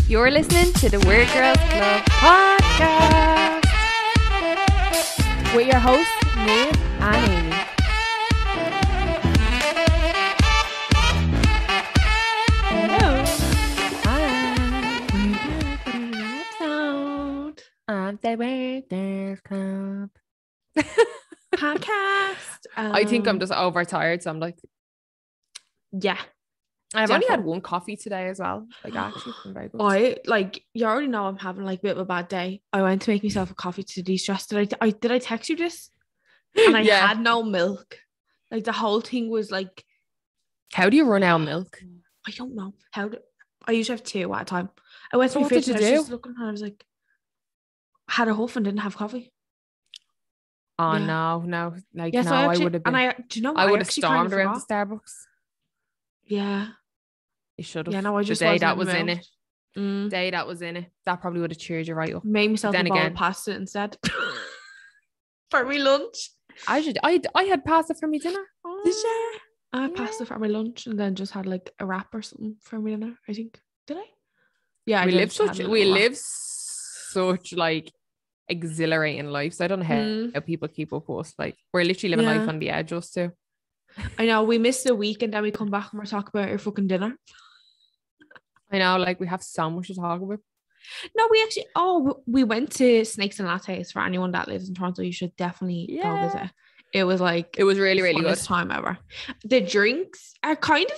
You're listening to the Weird Girls Club podcast with your hosts, Niamh and Amy. Hello. Hi. We're back with another episode of the Weird Girls Club podcast. I think I'm just overtired, so I'm like, yeah. I've only had one coffee today as well. Like, actually, it's been very good. You already know I'm having like a bit of a bad day. I went to make myself a coffee to de-stress. Did I text you this? And I had no milk. Like the whole thing was like, how do you run out of milk? I don't know. I usually have 2 at a time. I went to So my what fridge did and you I was do? just looking and I was like, had a huff and didn't have coffee. Oh, Yeah. no. Like, Yeah, no, so I would have been. do you know what? I would have actually kind stormed of around the forgot. Starbucks. Yeah. You should have. Yeah, no, I just the day wasn't that was the in mood. it. Day that was in it. That probably would have cheered you right up. Made myself then a bowl again- of pasta instead for my lunch. I had pasta for me dinner. Did you? I had Yeah. pasta for my lunch and then just had like a wrap or something for my dinner, I think. Did I? Yeah, We I live just had such a little wrap. such like exhilarating lives. I don't know how people keep up with us. Like, we're literally living life Yeah. on the edge, us too. I know, we missed a week and then we come back and we're talking about our fucking dinner. I know, like, we have so much to talk about. No, we went to Snakes and Lattes. For anyone that lives in Toronto, you should definitely go Yeah. visit. It was like It was really, the really good. funnest time ever. The drinks are kind of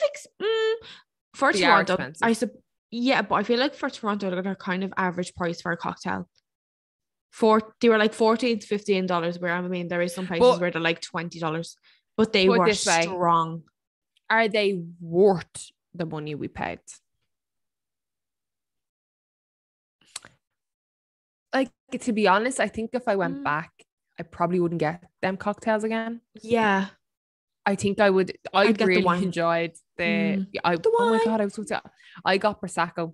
for They are Toronto. expensive. Yeah, but I feel like for Toronto they're kind of average price for a cocktail. They were like $14 to $15. Where I mean, there is some places where they're like $20, but they Put it were this way. strong. Are they worth the money we paid? Like, to be honest, I think if I went back, I probably wouldn't get them cocktails again. Yeah, I think I would. I I'd get the really wine. enjoyed the. The Oh my wine. god, I was so sad. I got prosecco.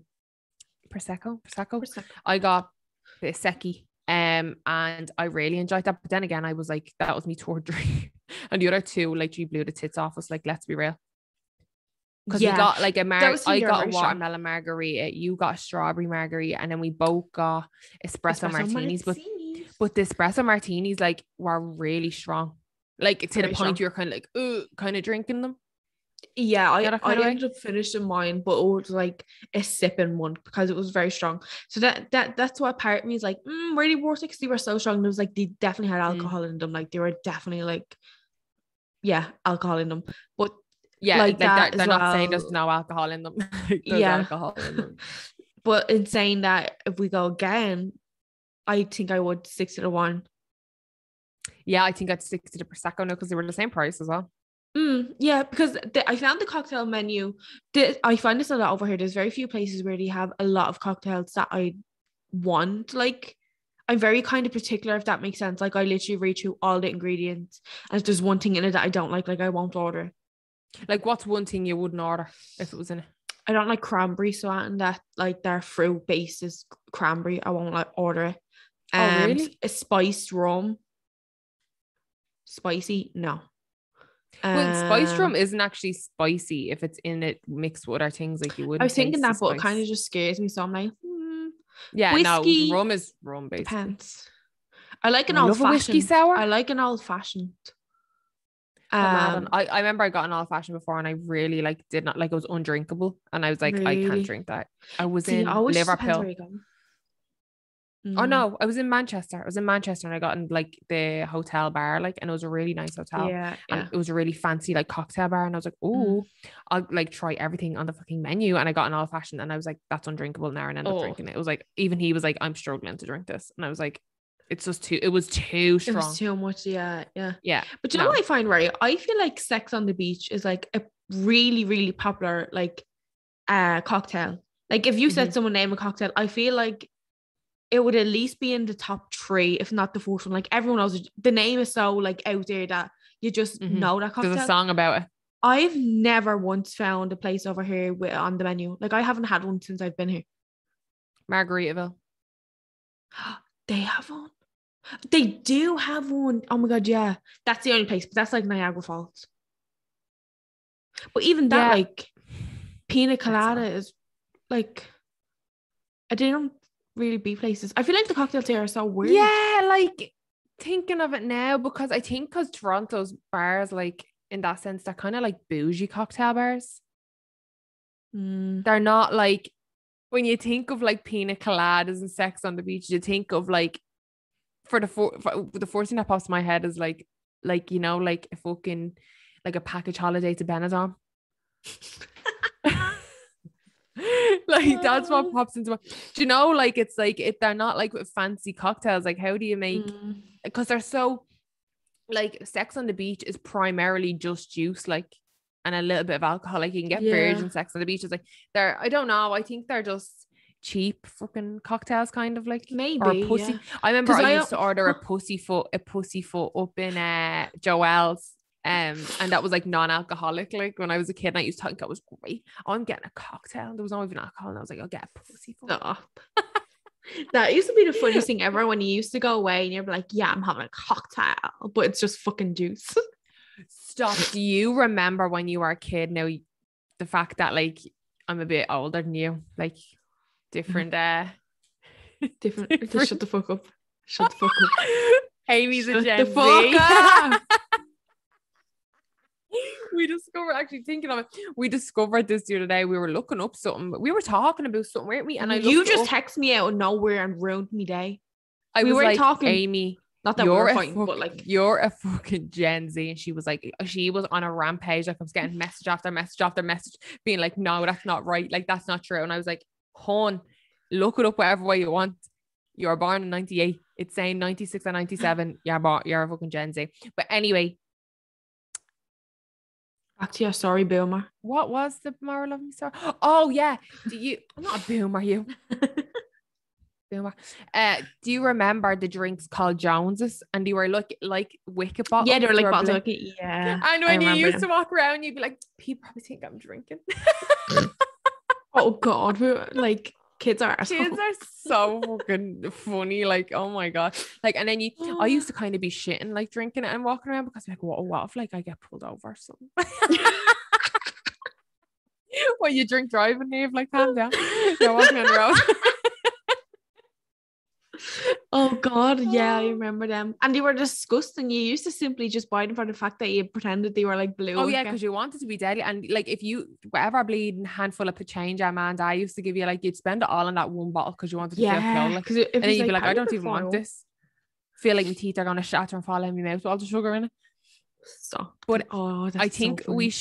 I got prosecco, and I really enjoyed that. But then again, I was like, that was me third drink, and the other two like she blew the tits off us. Like, let's be real. Because we got like was when I you were got a very strong. watermelon margarita, you got a strawberry margarita, and then we both got espresso martinis. But the espresso martinis like were really strong. Like, to Very the strong. point you were kind of like, kind of drinking them. Yeah, Yeah, that kind of way. ended up finishing mine, but it was like a sipping one because it was very strong. So that's what part of me is like, really worth it because they were so strong. And it was like they definitely had alcohol in them. Like they were definitely like, alcohol in them. But Yeah, like that they're as not saying well. there's no alcohol in them. There's Yeah. alcohol in them. But in saying that, if we go again, I think I would stick to the wine. Yeah, I think I'd stick to the prosecco now because they were the same price as well. Yeah, because I found the cocktail menu. I find this a lot over here. There's very few places where they have a lot of cocktails that I want. Like, I'm very kind of particular, if that makes sense. Like, I literally read through all the ingredients, and if there's one thing in it that I don't like I won't order it. Like, what's one thing you wouldn't order if it was in it? I don't like cranberry, so and that like their fruit base is cranberry. I won't like order it. Oh, really? A spiced rum. Spicy, no. Well, spiced rum isn't actually spicy if it's in it mixed with other things. Like, you wouldn't. I was thinking taste that, the but it kind of spice. just scares me. So I'm like, Yeah, whiskey no, rum is rum basically. depends. I like an I old love a whiskey fashioned. sour. I like an old fashioned. I remember I got an old fashioned before and I really like did not like, it was undrinkable and I was like, I Really? can't drink that. I was See, in always just depends Liverpool. where you go. Oh no, I was in Manchester. And I got in like the hotel bar, like, and it was a really nice hotel. Yeah, And it was a really fancy like cocktail bar. And I was like, oh, I'll like try everything on the fucking menu. And I got an old fashioned and I was like, that's undrinkable now, and ended up drinking it. It was like, even he was like, I'm struggling to drink this. And I was like, it was too strong. It was too much. Yeah. Yeah. But you know what I find, right? I feel like Sex on the Beach is like a really, really popular like cocktail. Like, if you said someone name a cocktail, I feel like it would at least be in the top 3, if not the fourth one. Like, everyone knows it. The name is so like out there that you just know that cocktail. There's a song about it. I've never once found a place over here on the menu. Like, I haven't had one since I've been here. Margaritaville. They have one. They do have one. Oh my god, yeah. That's the only place, but that's like Niagara Falls. But even that, like, pina colada is like, They don't really be places. I feel like the cocktails here are so weird. Yeah, like thinking of it now, because I think because Toronto's bars, like in that sense, they're kind of like bougie cocktail bars. They're not like, when you think of like pina coladas and sex on the beach, you think of like, the first thing that pops in my head is like you know, like a fucking like a package holiday to Benidorm. Like that's what pops into my, do you know, like it's like, if they're not like fancy cocktails, like how do you make, because they're so like, sex on the beach is primarily just juice, like, and a little bit of alcohol. Like you can get virgin sex on the beach. It's like, they're, I don't know, I think they're just cheap fucking cocktails, kind of like, maybe, or a pussy. I remember I used to order a pussyfoot up in Joel's, and that was like non-alcoholic. Like when I was a kid, and I used to think that was great. Oh, I'm getting a cocktail. There was not even alcohol, and I was like, I'll get a pussyfoot. Stop. That used to be the funniest thing ever, when you used to go away and you're like, yeah, I'm having a cocktail, but it's just fucking juice. Stop. Do you remember when you were a kid? Now, the fact that like I'm a bit older than you, like different. Just shut the fuck up. Shut the fuck up. Amy's a Gen Z. We discovered, actually thinking of it, we discovered this the other day. We were looking up something. We were talking about something, weren't we? And you just text me out of nowhere and ruined me day. We were like, talking, Amy, not that you're fighting, but like, you're a fucking Gen Z. And she was like, she was on a rampage. Like I was getting message after message after message, being like, no, that's not right. Like that's not true. And I was like, hon, look it up whatever way you want. You're born in 98. It's saying 96 and 97. You're a fucking Gen Z. But anyway, back to your story, boomer. What was the moral of my story? Oh yeah. I'm not a boomer, you. Boomer. Do you remember the drinks called Joneses? And they were like wicket bottles? Yeah, they were like bottles. Yeah. And when you used to walk around, you'd be like, people probably think I'm drinking. Oh God, we were like, kids are so fucking funny. Like, oh my God. Like, and then I used to kind of be shitting, like drinking it and walking around, because like, what if like I get pulled over or something? When you drink driving, Neve, like calm down. You're walking on the road. Oh God, yeah, I remember them. And they were disgusting. You used to simply just buy them for the fact that you pretended they were like blue. Oh yeah, because you wanted to be deadly. And like, if you whatever bleeding handful of change Amanda I used to give you, like you'd spend it all in that one bottle because you wanted to feel cool. Like, and then you'd be like, I don't even want this. Feel like my teeth are gonna shatter and fall out of my mouth with all the sugar in it. Stop. But I think we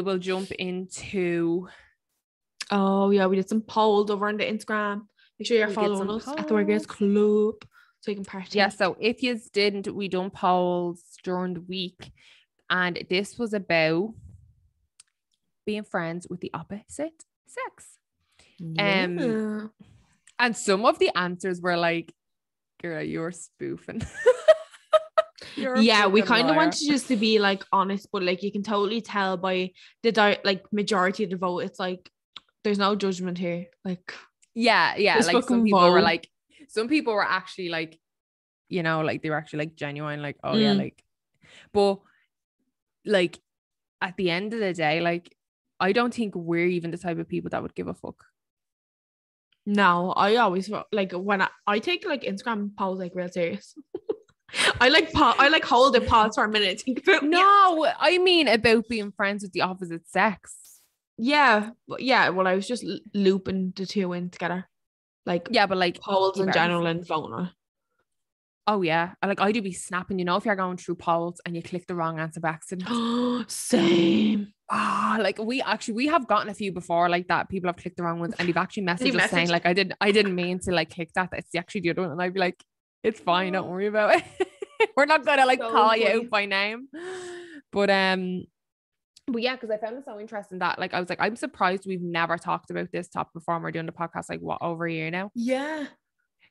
will jump into. Oh yeah, we did some polls over on the Instagram. Make sure you're following us at the Workers Club so you can party. Yeah, so if you didn't, we done polls during the week, and this was about being friends with the opposite sex. Yeah. And some of the answers were like, girl, you're spoofing. Yeah, we kind of wanted just to be like honest, but like you can totally tell by the like majority of the vote, it's like there's no judgment here. Like yeah, like some people were actually like, you know, like they were actually like genuine, like, oh yeah, like, but like at the end of the day, like I don't think we're even the type of people that would give a fuck. No, I always like when I take like Instagram polls like real serious. I like hold the pause for a minute. Think about I mean about being friends with the opposite sex. Yeah, well, I was just looping the two in together, like but like polls in general and voting. Oh yeah, I do be snapping. You know, if you're going through polls and you click the wrong answer by accident. Same. Like we have gotten a few before like that. People have clicked the wrong ones, and they've actually messaged us saying like, I didn't mean to like click that. It's actually the other one, and I'd be like, it's fine, don't worry about it. We're not gonna like call you out by name, but yeah, because I found it so interesting that like I was like, I'm surprised we've never talked about this topic before. We're doing the podcast like what, over a year now? Yeah.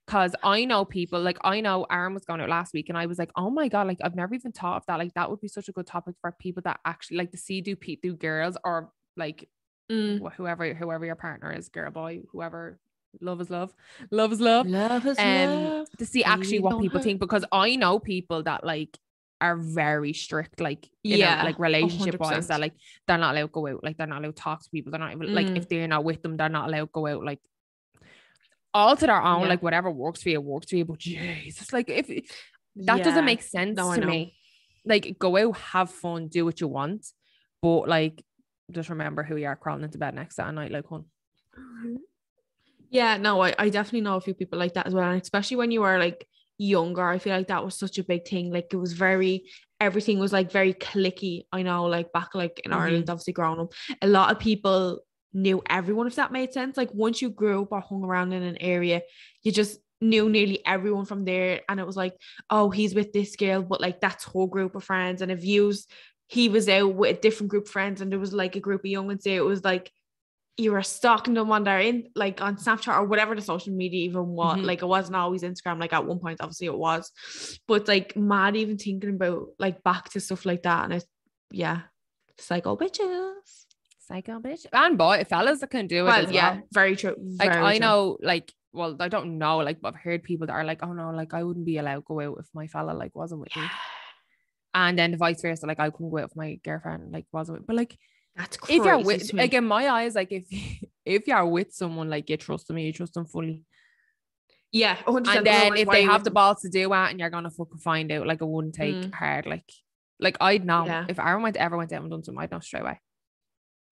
Because I know people, like I know Aaron was going out last week and I was like, oh my God, like I've never even thought of that. Like that would be such a good topic for people that actually like to see do girls or like whoever your partner is, girl, boy, whoever. Love is love. Love is love. Love is love. To see actually what people think, because I know people that like are very strict, like you know, like relationship wise, that like they're not allowed to go out, like they're not allowed to talk to people, they're not even like if they're not with them, they're not allowed to go out. Like all to their own, like whatever works for you, but Jesus, like if that doesn't make sense to me. Like, go out, have fun, do what you want, but like just remember who you are crawling into bed next to at night, like, hun. Yeah, no, I definitely know a few people like that as well, and especially when you were like younger, I feel like that was such a big thing. Like, it was everything was like very cliquey. I know, like back like in Ireland, obviously growing up, a lot of people knew everyone, if that made sense. Like, once you grew up or hung around in an area, you just knew nearly everyone from there, and it was like, oh, he's with this girl, but like that's her group of friends. And if he was out with a different group of friends and there was like a group of young ones there, it was like you were stalking them on their like on Snapchat or whatever the social media even was. Like, it wasn't always Instagram. Like, at one point obviously it was, but like mad even thinking about like back to stuff like that. And it's psycho bitches and fellas that can do it as well. Very true. Like, I know, like, well, I don't know, like, but I've heard people that are like, oh no, like I wouldn't be allowed to go out if my fella like wasn't with me, and then vice versa, like I couldn't go out if my girlfriend like wasn't with. But like, that's crazy. If you're with, like, in my eyes, like if you're with someone, like, you trust them, you trust them fully. Yeah, 100%. And then if they have the balls to do it, and you're gonna fucking find out, like, it wouldn't take hard. Like I'd know if Aaron ever went out and done something, I'd know straight away.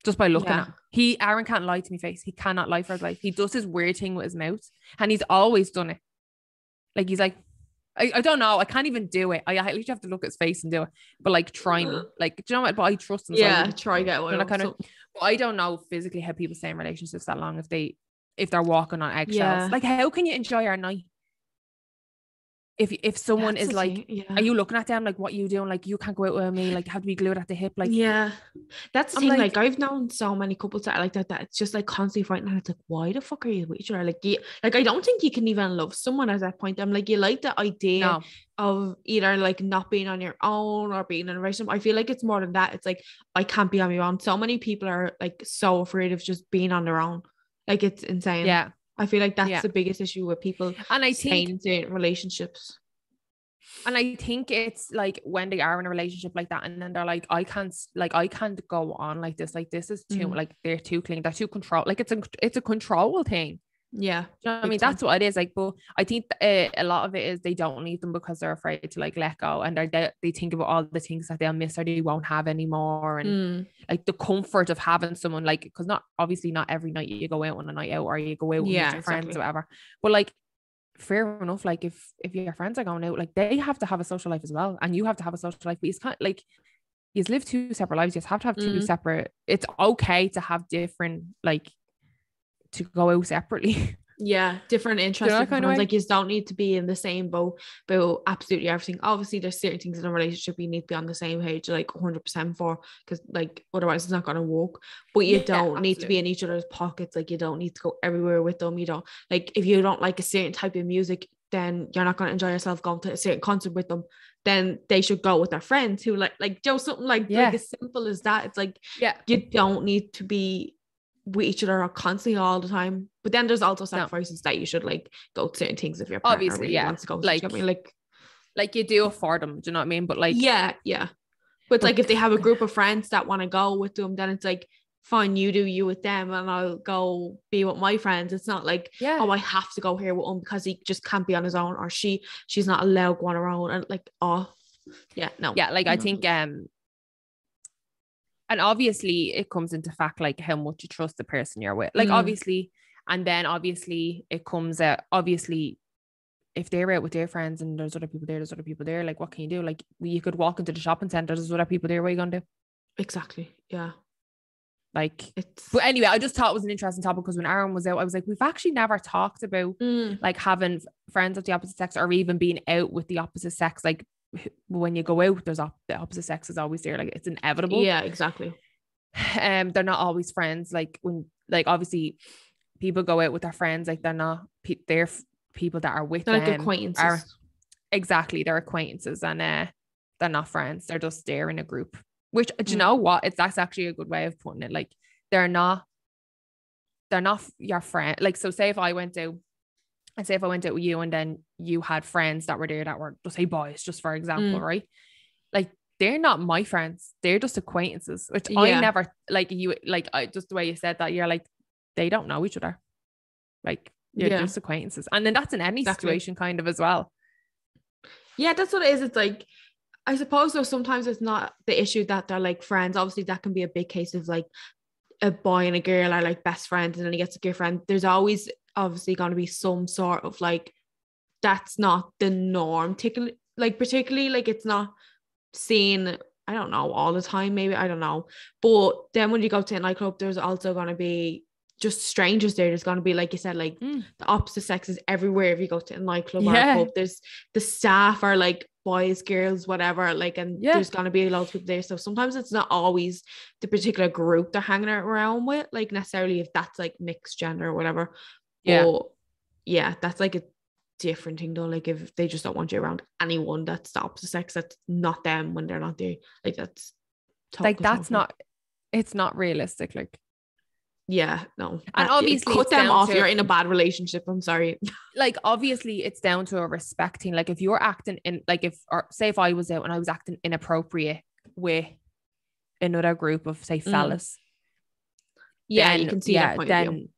Just by looking at him. Aaron can't lie to me face. He cannot lie for his life. He does his weird thing with his mouth, and he's always done it. Like, he's like, I don't know. I can't even do it. I literally have to look at his face and do it. But like, try me. Like, do you know what? But I trust him. Yeah, try get one. But I don't know physically how people stay in relationships that long if they're walking on eggshells. Yeah. Like, how can you enjoy our night? If someone is like, are you looking at them like, what are you doing? Like, you can't go out with me. Like, have to be glued at the hip. Like, that's the thing. Like, I've known so many couples that are like that it's just like constantly fighting, and it's like, why the fuck are you with each other? Like, like, I don't think you can even love someone at that point. I'm like, you like the idea of either like not being on your own or being in a relationship. I feel like it's more than that. It's like, I can't be on my own. So many people are like so afraid of just being on their own. Like, it's insane. Yeah. I feel like that's the biggest issue with people, and I think in relationships. And I think it's like when they are in a relationship like that, and then they're like, I can't go on like this. Like, this is too like, they're too clean, they're too control. Like, it's a control thing. Yeah, you know what I mean? That's what it is. Like, but I think a lot of it is they don't need them because they're afraid to like let go, and they think about all the things that they'll miss or they won't have anymore, and like the comfort of having someone, like, because not every night you go out on a night out or you go out with your friends or whatever, but like, fair enough, like if your friends are going out, like, they have to have a social life as well, and you have to have a social life, but it's kind of like you live two separate lives. You have to have two separate. It's okay to have different, like, to go out separately. Different interests, different ones. Like, you don't need to be in the same boat about absolutely everything. Obviously there's certain things in a relationship you need to be on the same page, like 100% for, because like otherwise it's not going to work. But you don't need to be in each other's pockets. Like, you don't need to go everywhere with them. You don't, like, if you don't like a certain type of music, then you're not going to enjoy yourself going to a certain concert with them. Then they should go with their friends who like just something like as simple as that. It's like, you don't need to be with each other constantly all the time. But then there's also sacrifices that you should like go to certain things if your partner obviously really wants to go. Like, like you do it for them. Do you know what I mean? But like, but like, if they have a group of friends that want to go with them, then it's like, fine, you do you with them, and I'll go be with my friends. It's not like, oh, I have to go here with him because he just can't be on his own, or she's not allowed going around, and like, like, I think and obviously it comes into fact, like, how much you trust the person you're with, like, obviously, and then obviously it comes out, obviously, if they're out with their friends and there's other people there, like, what can you do? Like, you could walk into the shopping centre, there's other people there, what are you gonna do? Exactly. Like, but anyway, I just thought it was an interesting topic, because when Aaron was out, I was like, we've actually never talked about like having friends of the opposite sex, or even being out with the opposite sex. Like, when you go out, there's the opposite sex is always there. Like, it's inevitable. Yeah, exactly. They're not always friends. Like, when, like, obviously people go out with their friends, like, they're people that are with they're them, like acquaintances. Exactly, they're acquaintances, and they're not friends. They're just there in a group. Which, do you know what? That's actually a good way of putting it. Like, they're not your friend. Like, so say if I went out with you, and then you had friends that were there that were, just say, boys, just for example, right? Like, they're not my friends. They're just acquaintances, which I never, like, you, like, just the way you said that, you're like, they don't know each other. Like, You're just acquaintances. And then that's in any situation kind of as well. Yeah, that's what it is. It's like, I suppose though sometimes it's not the issue that they're like friends. Obviously that can be a big case of like a boy and a girl are like best friends and then he gets a girlfriend. There's always obviously going to be some sort of like, that's not the norm. Like particularly like it's not seen, I don't know, all the time, maybe, I don't know. But then when you go to a nightclub, there's also going to be just strangers there. There's going to be, like you said, like the opposite sex is everywhere if you go to a nightclub or a pub. There's the staff are like boys, girls, whatever, like, and there's going to be loads of people there. So sometimes it's not always the particular group they're hanging around with, like necessarily if that's like mixed gender or whatever. But yeah, that's like a different thing though. Like if they just don't want you around anyone that's the opposite sex, that's not them when they're not there, like that's like that's not, it's not realistic. Like no, and obviously cut them off. You're in a bad relationship, I'm sorry. Like obviously it's down to a respecting, like if you're acting in, like if, or say if I was out and I was acting inappropriate with another group of say fellas, then, you can see that point of view.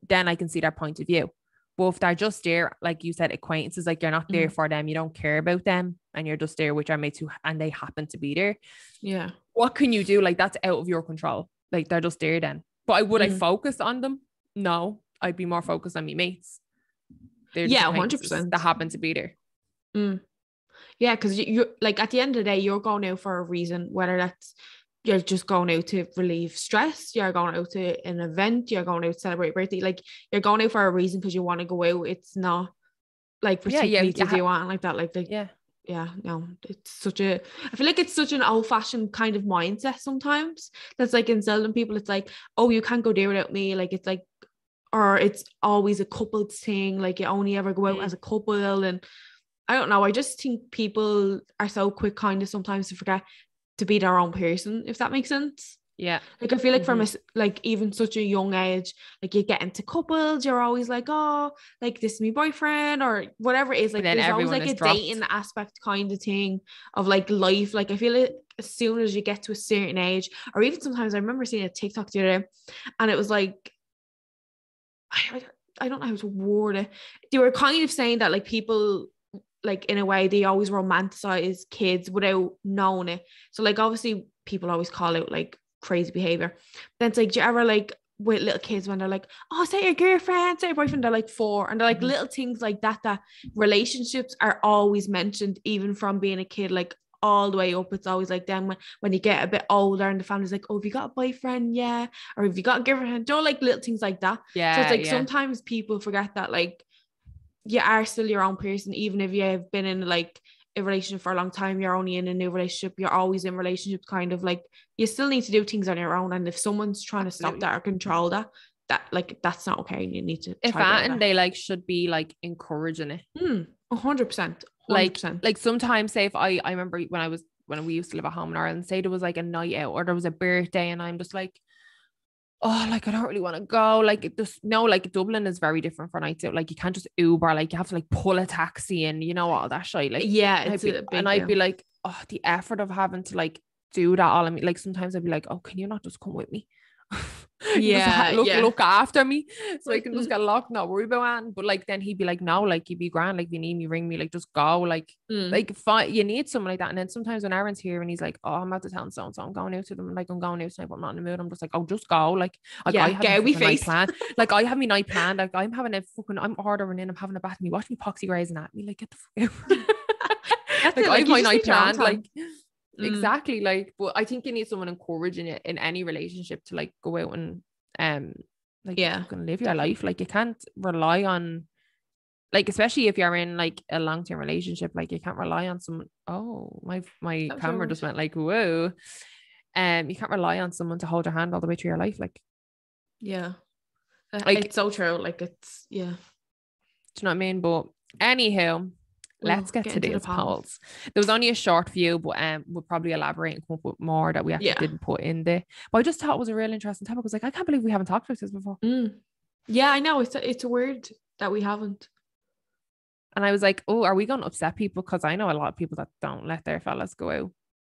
Then I can see their point of view. But if they're just there, like you said, acquaintances, like you're not there for them, you don't care about them, and you're just there with your mates who, and they happen to be there. Yeah. What can you do? Like that's out of your control. Like they're just there then. But I focus on them? No, I'd be more focused on me mates. They're 100% that happen to be there. Yeah, because you're like at the end of the day, you're going out for a reason, whether that's you're just going out to relieve stress, you're going out to an event, you're going out to celebrate birthday, like you're going out for a reason because you want to go out. It's not like particularly to do anything like that. Like no, it's such a, I feel like it's such an old-fashioned kind of mindset sometimes that's like instilled in people. It's like, oh, you can't go there without me, like it's like, or it's always a couple thing, like you only ever go out as a couple. And I don't know, I just think people are so quick kind of sometimes to forget to be their own person, if that makes sense. Yeah, like I feel like from a, like even such a young age, like you get into couples, you're always like, oh, like this is my boyfriend or whatever it is, like there's always like a dating aspect kind of thing of like life. Like I feel like as soon as you get to a certain age, or even sometimes I remember seeing a TikTok the other day and it was like, I don't know how to word it. They were kind of saying that like people, like in a way they always romanticize kids without knowing it. So like obviously people always call out like crazy behavior, then it's like, do you ever like with little kids when they're like, oh, say your girlfriend, say your boyfriend, they're like 4 and they're like little things like that, that relationships are always mentioned even from being a kid, like all the way up. It's always like then when you get a bit older and the family's like, oh, have you got a boyfriend? Yeah. Or have you got a girlfriend? Don't, like little things like that. So it's like sometimes people forget that like you are still your own person, even if you have been in like a relationship for a long time, you're only in a new relationship, you're always in relationships, kind of like you still need to do things on your own. And if someone's trying to stop that or control that like that's not okay. You need to, if that, and they like should be like encouraging it 100%. Like sometimes say if I remember when we used to live at home in Ireland, say there was like a night out or there was a birthday and I'm just like, oh, like I don't really want to go. Like it just, no, like Dublin is very different for nights out. Like you can't just Uber, like you have to like pull a taxi and you know all that shit. Like I'd be like, oh, the effort of having to like do that all. I mean, like sometimes I'd be like, oh, can you not just come with me? Look after me so I can just get locked, not worry about it. But like then he'd be like, no, like you'd be grand, like if you need me, ring me, like just go, like like fine, you need someone like that. And then sometimes when Aaron's here and he's like, oh, I'm out of town, so I'm going out to them, like I'm going out tonight but I'm not in the mood, I'm just like, oh, just go, like I have a night plan. Like I have my night plan, like I'm ordering in, I'm having a bath, and you watch me poxy grazing at me, like get the fuck out. Like I have my night plan, like exactly, like, but I think you need someone encouraging it in any relationship to like go out and like you can live your life. Like you can't rely on, like especially if you're in like a long-term relationship, like you can't rely on someone. Oh, my camera just went like whoa. You can't rely on someone to hold your hand all the way through your life. Like like it's so true. Like it's do you know what I mean? But anyhow, let's get to these polls. There was only a short few, but we'll probably elaborate and come up with more that we actually didn't put in there. But I just thought it was a real interesting topic. I was like, I can't believe we haven't talked about this before. Yeah, I know. It's a word that we haven't. And I was like, oh, are we going to upset people? Because I know a lot of people that don't let their fellas go out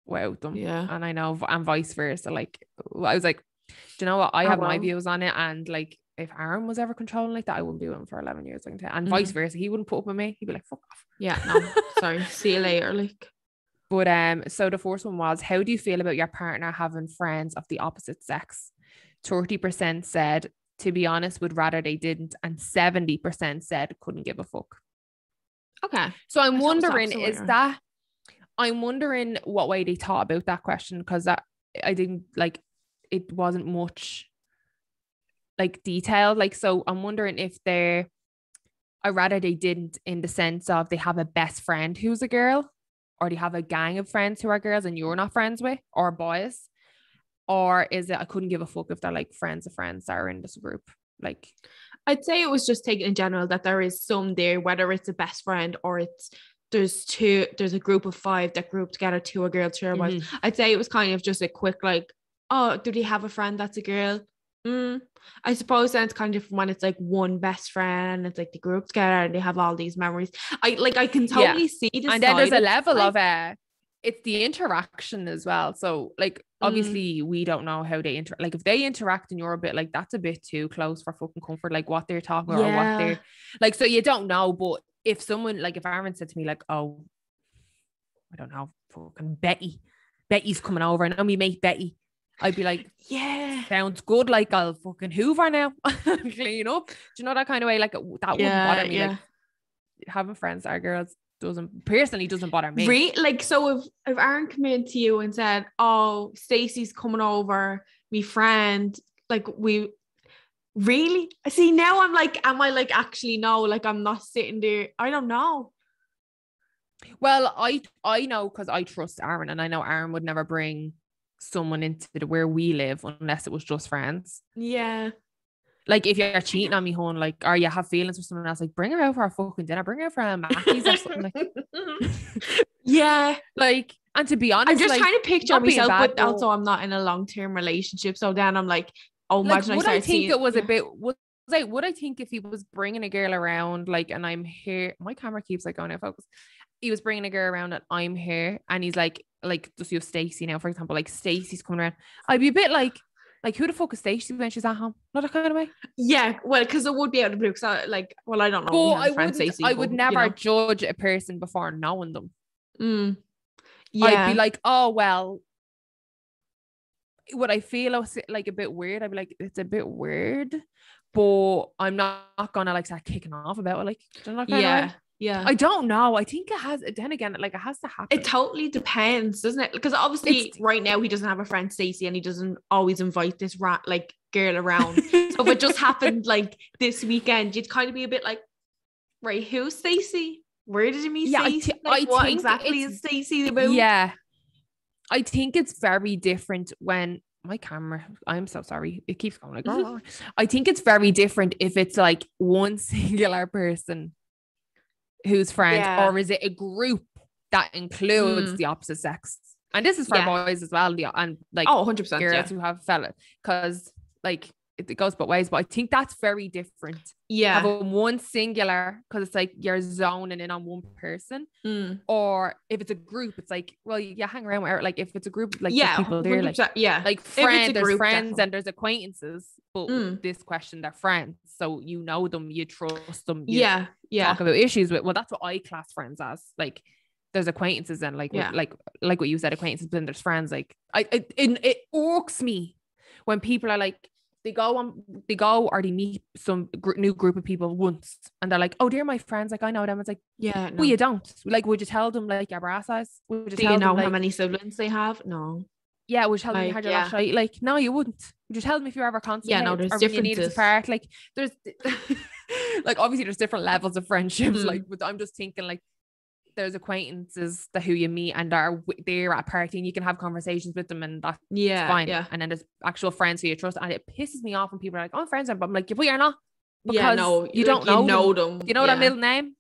without them. Yeah. And I know, and vice versa. Like, I was like, do you know what? I have my views on it. And like, if Aaron was ever controlling like that, I wouldn't be with him for 11 years. And vice versa. He wouldn't put up with me. He'd be like, fuck off. Yeah, no, sorry. See you later. Like, but so the first one was, how do you feel about your partner having friends of the opposite sex? 30% said, to be honest, would rather they didn't, and 70% said couldn't give a fuck. Okay. So I'm wondering, I'm wondering what way they thought about that question, because that I didn't like, it wasn't much like detailed. Like, so I'm wondering if I rather they didn't, in the sense of they have a best friend who's a girl, or they have a gang of friends who are girls and you're not friends with, or boys. Or is it I couldn't give a fuck if they're like friends of friends that are in this group? Like, I'd say it was just taken in general that there is some there, whether it's a best friend or there's a group of 5 that group together, 2 are girls, 2 are boys. I'd say it was kind of just a quick like, oh, do they have a friend that's a girl? I suppose then it's kind of when it's like one best friend, it's like the group together and they have all these memories. I can totally see this. And then there's a level of it's the interaction as well. So like, obviously we don't know how they interact. Like if they interact and you're a bit like, that's a bit too close for fucking comfort, like what they're talking about or what they're like, so you don't know. But if someone, like if Aaron said to me like, oh, I don't know, fucking Betty's coming over and we mate Betty, I'd be like, yeah, sounds good. Like I'll fucking hoover now and clean up. Do you know that kind of way? Like that wouldn't bother me. Like having friends that are girls doesn't bother me. Like, so if Aaron came in to you and said, oh, Stacey's coming over, me friend, like we really see now, I'm like, am I like actually no, like I'm not sitting there, I don't know. Well, I know, because I trust Aaron, and I know Aaron would never bring someone into where we live unless it was just friends. Yeah. Like if you're cheating on me, hon, like, or you have feelings for someone else, like bring her out for a fucking dinner, bring her from Mackey's or something like. Yeah, like, and to be honest, I'm just like, trying to picture myself, but also I'm not in a long-term relationship, so then I'm like, oh, like, imagine would I think it was a bit? Would I think if he was bringing a girl around, like, and I'm here, my camera keeps like going out of focus. He was bringing a girl around and I'm here, and he's like just you have Stacey now, for example, like Stacey's coming around, I'd be a bit like who the fuck is Stacey when she's at home? Not that kind of way. Yeah, well, because it would be out of the blue. Because I don't know. I would never judge a person before knowing them. Yeah, I'd be like, oh well. Would I feel like a bit weird? I'd be like, it's a bit weird, but I'm not gonna like start kicking off about it. Like, do you know that kind of way? Yeah. I don't know. I think it has, then again, like it has to happen. It totally depends, doesn't it? Because obviously right now he doesn't have a friend Stacey, and he doesn't always invite this girl around. So if it just happened like this weekend, you'd kind of be a bit like, right, who's Stacey? Where did you meet Stacey? What exactly is Stacey about? Yeah. I think it's very different when my camera, I'm so sorry, it keeps going like, oh. I think it's very different if it's like one singular person who's friends, or is it a group that includes the opposite sex? And this is for boys as well, and like 100% girls who have fellas, because like it goes both ways. But I think that's very different. Yeah, having one singular, because it's like you're zoning in on one person, or if it's a group, it's like, well, you hang around with, like if it's a group, like people there, like like friends, there's friends and there's acquaintances. But this question, they're friends, so you know them, you trust them, you talk about issues with. Well, that's what I class friends as. Like there's acquaintances and like like what you said, acquaintances, but then there's friends. Like it irks me when people are like, they go or they meet some new group of people once and they're like, oh, they're my friends, like I know them. It's like, no. Well, you don't. Like, would you tell them like your bra size? Would you Do you know how many siblings they have? No. Yeah, would you tell them you had your last shite? Like, no, you wouldn't. Would you tell them if you were ever constipated? Yeah, no, there's or differences. When you needed to fart? Like, there's like obviously there's different levels of friendships. Like, but I'm just thinking like there's acquaintances that who you meet and are there at a party and you can have conversations with them and that's fine. Yeah. And then there's actual friends who you trust, and it pisses me off when people are like, oh, I'm friends with them. But I'm like, well, you're not, because you don't know them. You know their middle name?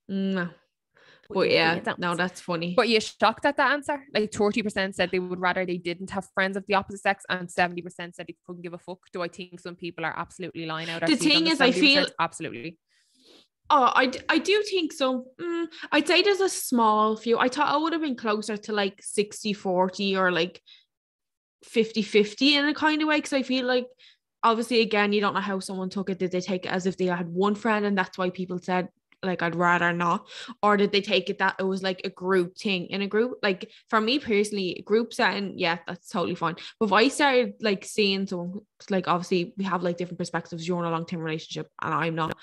No. But no, that's funny. But you're shocked at that answer? Like 30% said they would rather they didn't have friends of the opposite sex, and 70% said they couldn't give a fuck. Do I think some people are absolutely lying out? The thing is, I feel absolutely. Oh, I do think so. I'd say there's a small few. I thought I would have been closer to like 60-40 or like 50-50 in a kind of way, because I feel like obviously, again, you don't know how someone took it. Did they take it as if they had one friend and that's why people said, like, I'd rather not? Or did they take it that it was like a group thing in a group? Like, for me personally, group setting, yeah, that's totally fine. But if I started like seeing someone, like, obviously we have like different perspectives, you're in a long-term relationship and I'm not,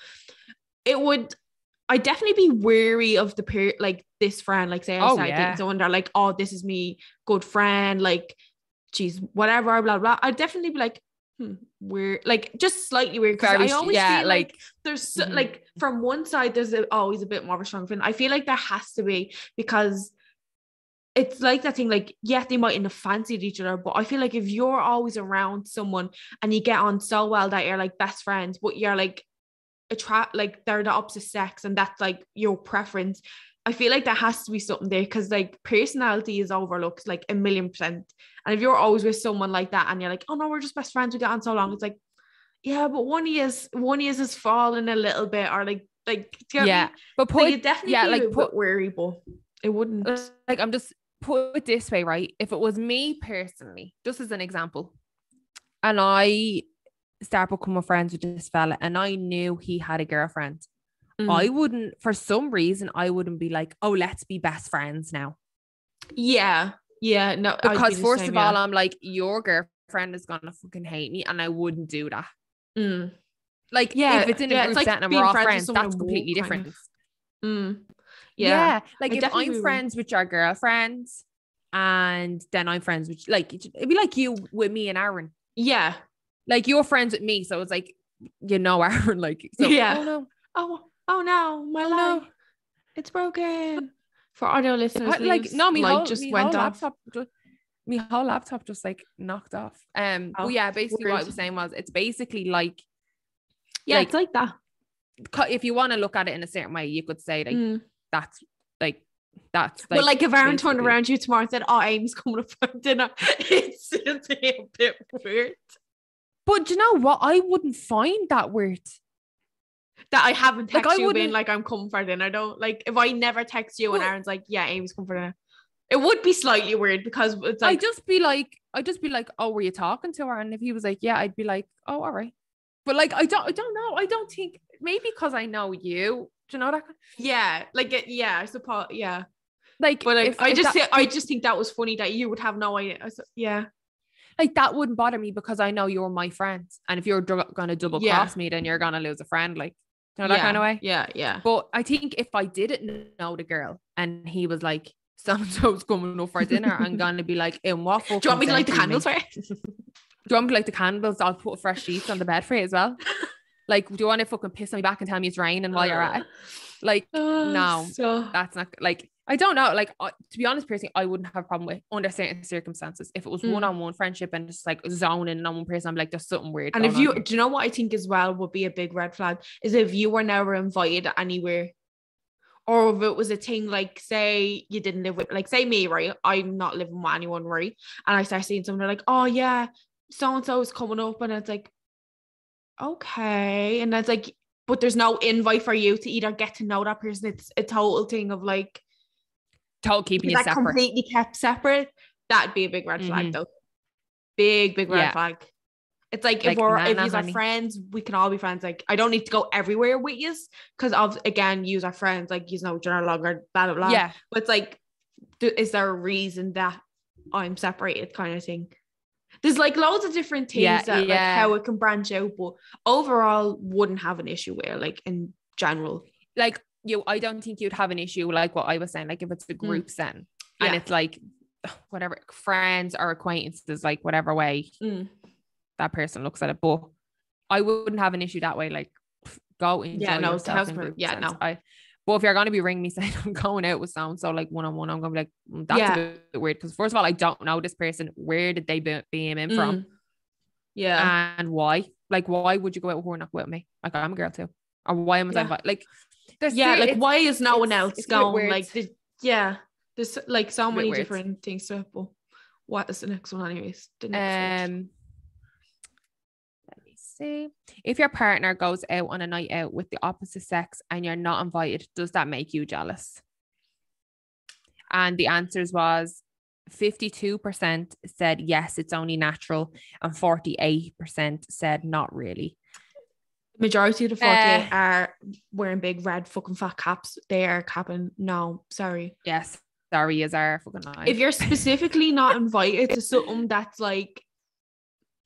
I'd definitely be wary of the like this friend, like say I started dating someone, they're like, oh, this is me good friend, like, geez, whatever, blah blah. I'd definitely be like, weird, like just slightly weird, because I always feel like there's like from one side there's always a bit more of a strong feeling. I feel like there has to be, because it's like that thing, like, yeah, they mightn't have fancied each other, but I feel like if you're always around someone and you get on so well that you're like best friends, but you're like like they're the opposite sex and that's like your preference, I feel like there has to be something there, because like personality is overlooked like 1,000,000%. And if you're always with someone like that and you're like, oh no, we're just best friends, we get on so long, it's like, yeah, but one of you is falling a little bit, or like yeah, but like, it definitely be a bit wary, but it wouldn't, like, I'm just put it this way, right? If it was me personally, just as an example, and I start becoming friends with this fella and I knew he had a girlfriend, I wouldn't, for some reason, I wouldn't be like, oh, let's be best friends now. Yeah, no, because first of all, I'm like, your girlfriend is gonna fucking hate me, and I wouldn't do that. Like, if it's in a group setting and we're all friends, that's completely different. Yeah, like if I'm friends with your girlfriends and then I'm friends with, like, it'd be like you with me and Aaron. Yeah, like you're friends with me, so it's like, Aaron, like, so, yeah, oh no, my life, it's broken. For audio listeners, like, no, me whole laptop just like knocked off. But yeah, basically what I was saying was, it's basically like, yeah, it's like that. If you want to look at it in a certain way, you could say like that's like well, like if Aaron turned around to you tomorrow and said, oh, Amy's coming up for dinner, it's still a bit weird. But do you know what? I wouldn't find that weird. That I haven't texted you being like, I'm coming for dinner. I don't, like, if I never text you and Aaron's like, yeah, Amy's coming for dinner, it would be slightly weird, because it's like, I'd just be like, oh, were you talking to her? And if he was like, yeah, I'd be like, oh, all right. But like, I don't know. I don't think, maybe because I know you. Do you know that? Yeah, like, yeah, I suppose, yeah. Like, but like, I just think that was funny that you would have no idea. Yeah. Like, that wouldn't bother me because I know you're my friend. And if you're going to double cross me, then you're going to lose a friend. Like, you know, that kind of way. Yeah. But I think if I didn't know the girl and he was like, so-and-so's coming up for dinner, I'm going to be like, in what fucking, do you want me to light the candles for you? Do you want me to light the candles? I'll put fresh sheets on the bed for you as well. Like, do you want to fucking piss on me back and tell me it's raining while you're at it? Like, no, that's not, like, I don't know. Like, to be honest, personally, I wouldn't have a problem with, under certain circumstances, if it was one-on-one friendship and just like zoning in on one person, I'm like, there's something weird. And if you, do you know what I think as well would be a big red flag, is if you were never invited anywhere, or if it was a thing, like, say you didn't live with, like, say me, right? I'm not living with anyone, right? And I start seeing someone, they're like, oh yeah, so-and-so is coming up, and it's like, okay. And that's like, but there's no invite for you to either get to know that person. It's a total thing of like, total keeping you separate, completely kept separate. That'd be a big red flag though. Big red flag. It's like, if you are friends, we can all be friends. Like, I don't need to go everywhere with you because of, again, use our friends, like, you know, you're no longer blah blah blah. Yeah. But it's like, is there a reason that I'm separated, kind of thing? There's like loads of different things that like how it can branch out, but overall wouldn't have an issue with it, like, in general. Like, I don't think you'd have an issue, like what I was saying, like if it's a group setting and it's like whatever, friends or acquaintances, like whatever way that person looks at it. But I wouldn't have an issue that way, like, go enjoy yourself in group sense. But if you're going to be ringing me saying I'm going out with so like one-on-one, I'm going to be like, that's a bit weird, because first of all, I don't know this person. Where did they beam in from? Yeah. And why? Like, why would you go out with her and not go out with me? Like, I'm a girl too. Or why am I invited? Like, like, why is no one else going? Like, there's like so many different things to it. But what is the next one anyways? Let me see. If your partner goes out on a night out with the opposite sex and you're not invited, does that make you jealous? And the answers was 52% said yes, it's only natural, and 48% said not really. Majority of the 48 are wearing big red fucking fat caps. They are capping. No, sorry. Yes, sorry is our fucking lie. If you're specifically not invited to something that's like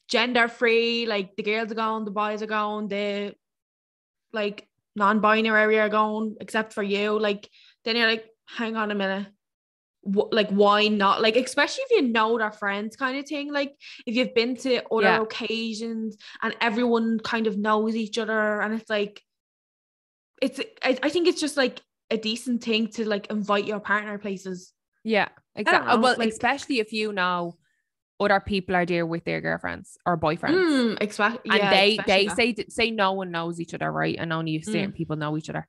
gender free, like the girls are going, the boys are going, the like non-binary are going, except for you, like then you're like, hang on a minute. Like why not, like especially if you know their friends kind of thing, like if you've been to other occasions and everyone kind of knows each other, and it's like I think it's just like a decent thing to like invite your partner places. Exactly. Well, like, especially if you know other people are there with their girlfriends or boyfriends, and they say no one knows each other, right? And only certain people know each other.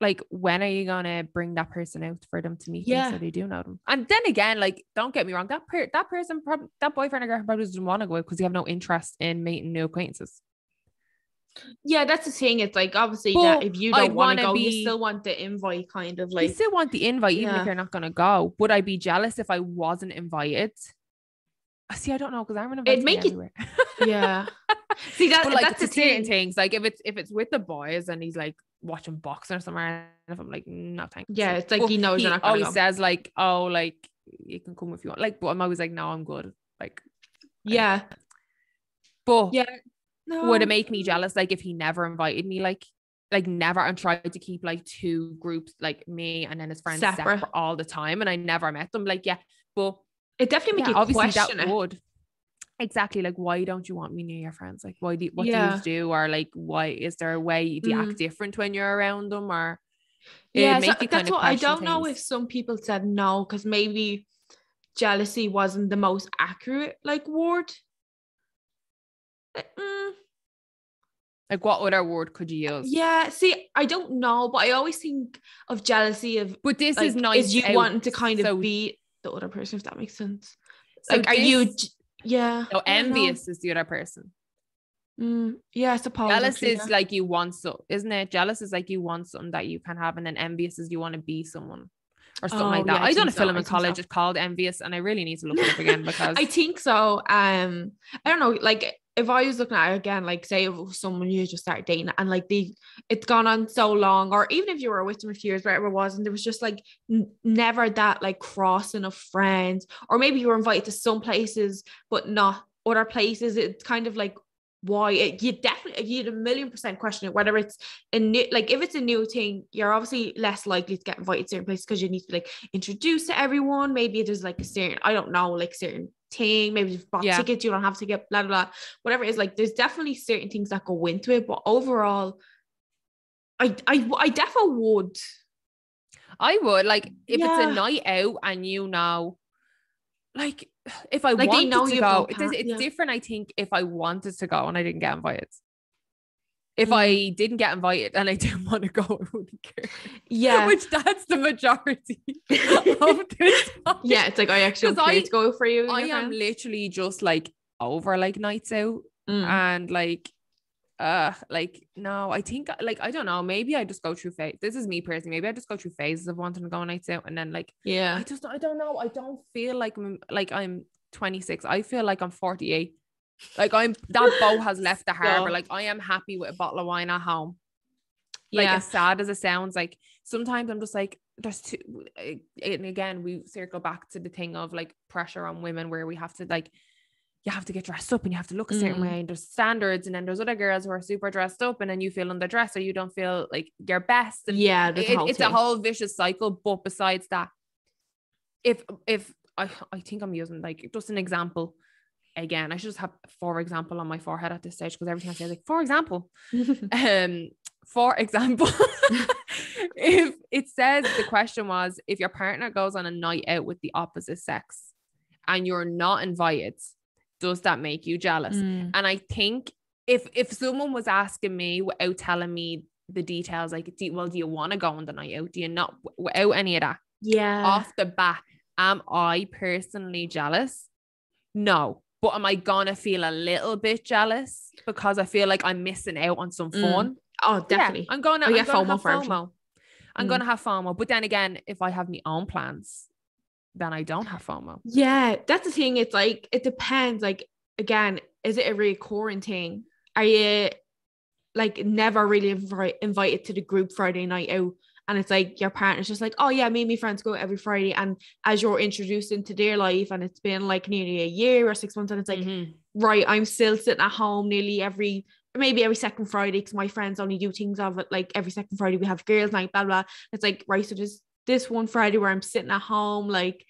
Like, when are you gonna bring that person out for them to meet them so they do know them? And then again, like, don't get me wrong, that person, that boyfriend or girlfriend probably doesn't want to go out because they have no interest in meeting new acquaintances. Yeah, that's the thing. It's like, obviously, that if you don't want to go, you still want the invite, kind of like. You still want the invite, even if you're not gonna go. Would I be jealous if I wasn't invited? See, I don't know, because I'm an invite everywhere. Yeah. See, that, but like, that's the certain things. Like, if it's with the boys and he's like watching boxing or somewhere, and if I'm like, no thanks. Yeah, it's like, he knows you're not gonna go. He says like, oh, like, you can come if you want. Like, but I'm always like, no, I'm good. Like, but would it make me jealous, like, if he never invited me, like never, and tried to keep like two groups, like me and then his friends separate all the time, and I never met them? Like, but it definitely make you obviously question that it. would. Exactly, like, why don't you want me near your friends? Like, what do you do? Or like, why is there a way do you act different when you're around them? Or that's what I don't know if some people said no because maybe jealousy wasn't the most accurate like word. Like, what other word could you use? Yeah, see, I don't know, but I always think of jealousy of. But this like, is nice. Is you wanting to kind of be the other person, if that makes sense. So like, are you? Yeah. So envious is the other person. Yeah, I suppose. Jealous is like you want so, isn't it? Jealous is like you want something that you can have, and then envious is you want to be someone or something like that. I done a film in college. It's called Envious, and I really need to look it up again because I think so. I don't know. Like, if I was looking at it again, like, say if someone you just started dating and like it's gone on so long, or even if you were with them a few years, whatever it was, and there was just like never that like crossing of friends, or maybe you were invited to some places but not other places. It's kind of like, why? You'd a 1,000,000% question it, whether it's a new, like, if it's a new thing, you're obviously less likely to get invited to certain places because you need to be like introduced to everyone. Maybe there's like a certain, I don't know, like certain thing, maybe you've bought tickets, you don't have to get blah blah, whatever it is. Like, there's definitely certain things that go into it, but overall I definitely would like, if it's a night out and you know, like, if I like wanted to go, it's different. I think if I wanted to go and I didn't get invited, if I didn't get invited and I didn't want to go, I wouldn't care. Yeah, which that's the majority of this time. Yeah, it's like, I actually okay to go for you. I am literally just like over like nights out and like no, I think, like, I don't know, maybe I just go through phase. This is me personally. Maybe I just go through phases of wanting to go on nights out, and then like, I don't know. I don't feel like I'm 26. I feel like I'm 48. Like, that boat has left the harbor. Like, I am happy with a bottle of wine at home. Like, as sad as it sounds, like, sometimes I'm just like, there's too, and again, we circle back to the thing of like pressure on women where we have to, like, you have to get dressed up and you have to look a certain way, and there's standards, and then there's other girls who are super dressed up and then you feel underdressed or you don't feel like your best. And it's a whole vicious cycle. But besides that, if I think I'm using like just an example again, I should just have for example on my forehead at this stage, because every time I say like, for example, for example, if it says, the question was, if your partner goes on a night out with the opposite sex and you're not invited, does that make you jealous? And I think if someone was asking me without telling me the details, like, do you want to go on the night out? Do you not? Without any of that, off the bat, am I personally jealous? No. But am I gonna feel a little bit jealous because I feel like I'm missing out on some fun? Oh, definitely. I'm gonna have FOMO. I'm gonna have FOMO. But then again, if I have my own plans, then I don't have FOMO. Yeah, that's the thing. It's like, it depends. Like, again, is it a recurring thing? Are you like never really invited to the group Friday night out? And it's like your partner's just like, oh yeah, me and my friends go every Friday. And as you're introduced into their life and it's been like nearly a year or 6 months, and it's like, right, I'm still sitting at home nearly maybe every second Friday, because my friends only do things of it. Like every second Friday we have girls' night, blah, blah. It's like, right, so there's this one Friday where I'm sitting at home like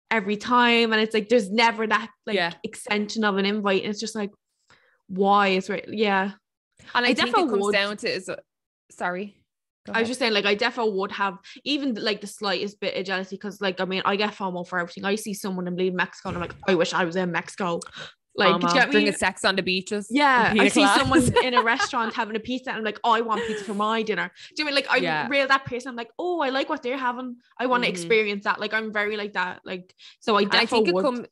every time. And it's like, there's never that like extension of an invite. And it's just like, why is right? Yeah. And I think it comes down to sorry. I was just saying, like, I definitely would have even like the slightest bit of jealousy, because like, I mean, I get FOMO for everything. I see someone in Mexico and I'm like, I wish I was in Mexico. Like, do you get me? Bringing sex on the beaches. Yeah, I see someone in a restaurant having a pizza and I'm like, oh, I want pizza for my dinner. Do you mean like I real that person? I'm like, oh, I like what they're having. I want to experience that. Like, I'm very like that. Like, so I definitely would.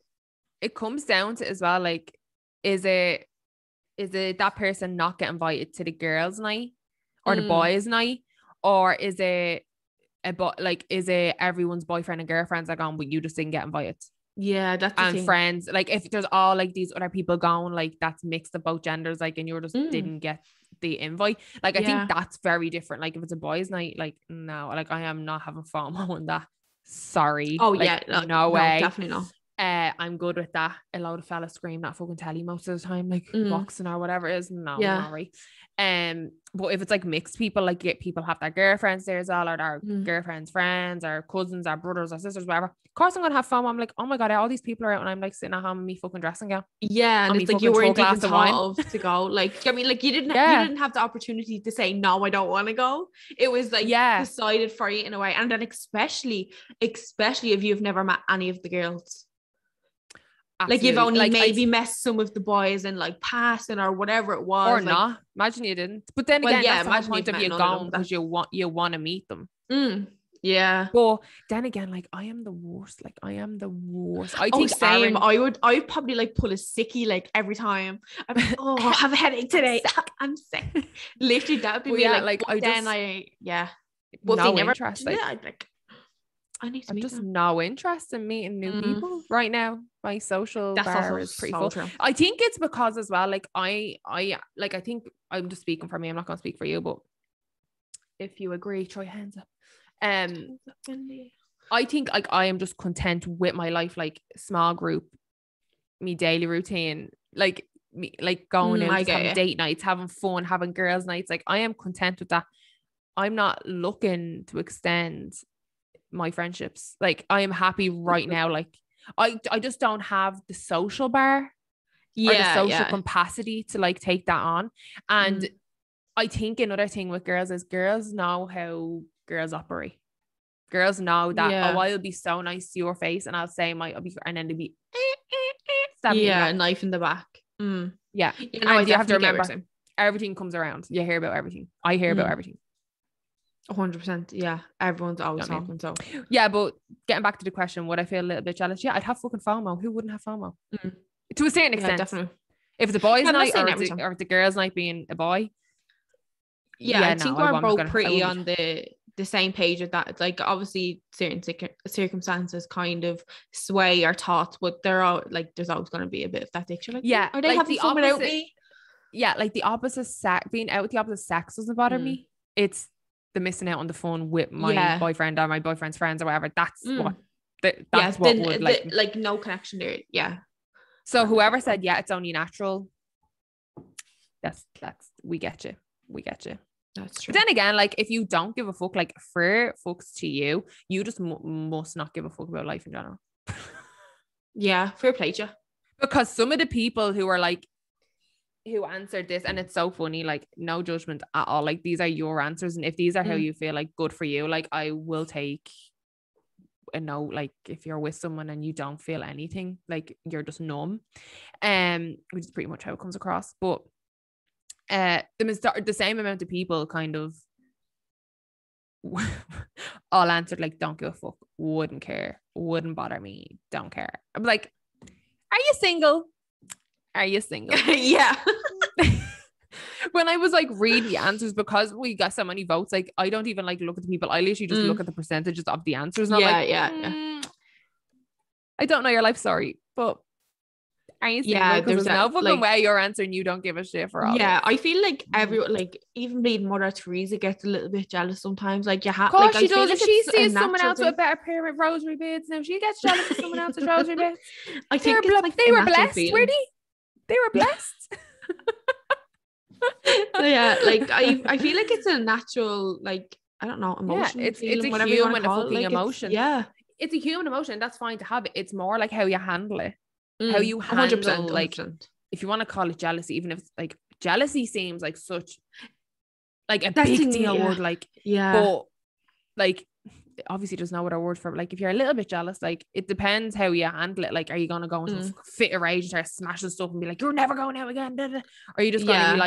It comes down to as well, like, is it that person not get invited to the girls' night or the boys' night? Or is it is it everyone's boyfriend and girlfriends are gone, but you just didn't get invited? Yeah, that's the thing. Friends, like if there's all like these other people going, like that's mixed about genders, like, and you just didn't get the invite. Like, I think that's very different. Like if it's a boys' night, like no, like I am not having FOMO on that. Sorry. Oh like, yeah, no way, definitely not. I'm good with that. A load of fellas scream that fucking telly most of the time, like boxing or whatever it is. No, not right. But if it's like mixed people, like people have their girlfriends there as well, or their girlfriends' friends, or cousins, or brothers, or sisters, whatever. Of course, I'm gonna have fun. I'm like, oh my god, all these people are out, and I'm like sitting at home in me fucking dressing gown. Yeah, and it's like you weren't even thought of to go. Like, I mean, like you didn't have the opportunity to say no, I don't want to go. It was like decided for you in a way, and then especially if you've never met any of the girls. Absolutely. Like you've only like maybe met some of the boys in like passing or whatever it was, or like, not. Imagine you didn't. But then again, that's the whole point of you going, because you want to meet them. Yeah. But then again, like I am the worst. Like I am the worst. I think same. I'd probably like pull a sickie like every time. I'm like, oh, I have a headache today. I'm sick. Literally, that would be me. Like But if they never interest. Like, I'd like, I need to I'm meet just them. No interest in meeting new people right now. My social bar is pretty full. True. I think it's because as well, like I think I'm just speaking for me. I'm not going to speak for you, but if you agree, throw your hands up. I think like I am just content with my life, like small group, me daily routine, like me, like going out, having date nights, having fun, having girls' nights. Like I am content with that. I'm not looking to extend my friendships. Like I am happy right now. Like I just don't have the social bar or the social capacity to like take that on. And I think another thing with girls is girls know how girls operate. Girls know that I'll be so nice to your face and I'll say and then they'll be knife in the back. Yeah. You know, and you have to remember everything comes around. You hear about everything. I hear about everything. 100%. Yeah, everyone's always talking. So yeah, but getting back to the question, would I feel a little bit jealous? Yeah, I'd have fucking FOMO. Who wouldn't have FOMO? To a certain extent, definitely. If it's a boys' night or the girls' night being a boy. I think we're both pretty on the same page with that. It's like obviously certain circumstances kind of sway our thoughts, but there's always going to be a bit of that picture. Like, are they like having fun without me? Yeah, like the opposite sex, being out with the opposite sex doesn't bother me. It's the missing out on the fun with my boyfriend or my boyfriend's friends or whatever. That's what would like no connection there. Yeah. So whoever said it's only natural, that's we get you. That's true. But then again, like if you don't give a fuck, like for fucks to you just must not give a fuck about life in general. Yeah, fair play to you. Because some of the people who are like, who answered this, and it's so funny, like no judgment at all, like these are your answers, and if these are how you feel, like good for you. Like I will take a no. Like if you're with someone and you don't feel anything, like you're just numb, which is pretty much how it comes across. But the same amount of people kind of all answered like don't give a fuck, wouldn't care, wouldn't bother me, don't care. I'm like, are you single? Yeah. When I was like reading the answers, because we got so many votes, like I don't even like look at the people. I literally just look at the percentages of the answers. And I'm like, I don't know your life story, but are you single? Because there's no fucking way you're answering you don't give a shit for all Yeah, this. I feel like everyone, like even being Mother Teresa gets a little bit jealous sometimes. Like you have, Of course like she I feel does. like If she it's a sees someone natural else with a better pair of rosary beads, now she gets jealous of someone else's rosary beads. I think it's like they a were natural blessed, feeling. were they? They were blessed. Yeah, like I feel like it's a natural, like, I don't know, emotion. Yeah, feeling, it's a whatever you want to human call fucking it. Like, emotion. It's a human emotion. That's fine to have it. It's more like how you handle it. How you handle 100%, like 100%. if you want to call it jealousy, even if it's like jealousy seems like such like a That big thing, deal yeah. word, like but like obviously there's no other word for it. Like if you're a little bit jealous, like it depends how you handle it. Like are you gonna go into a fit of rage and start smashing stuff and be like, you're never going out again? Or are you just gonna be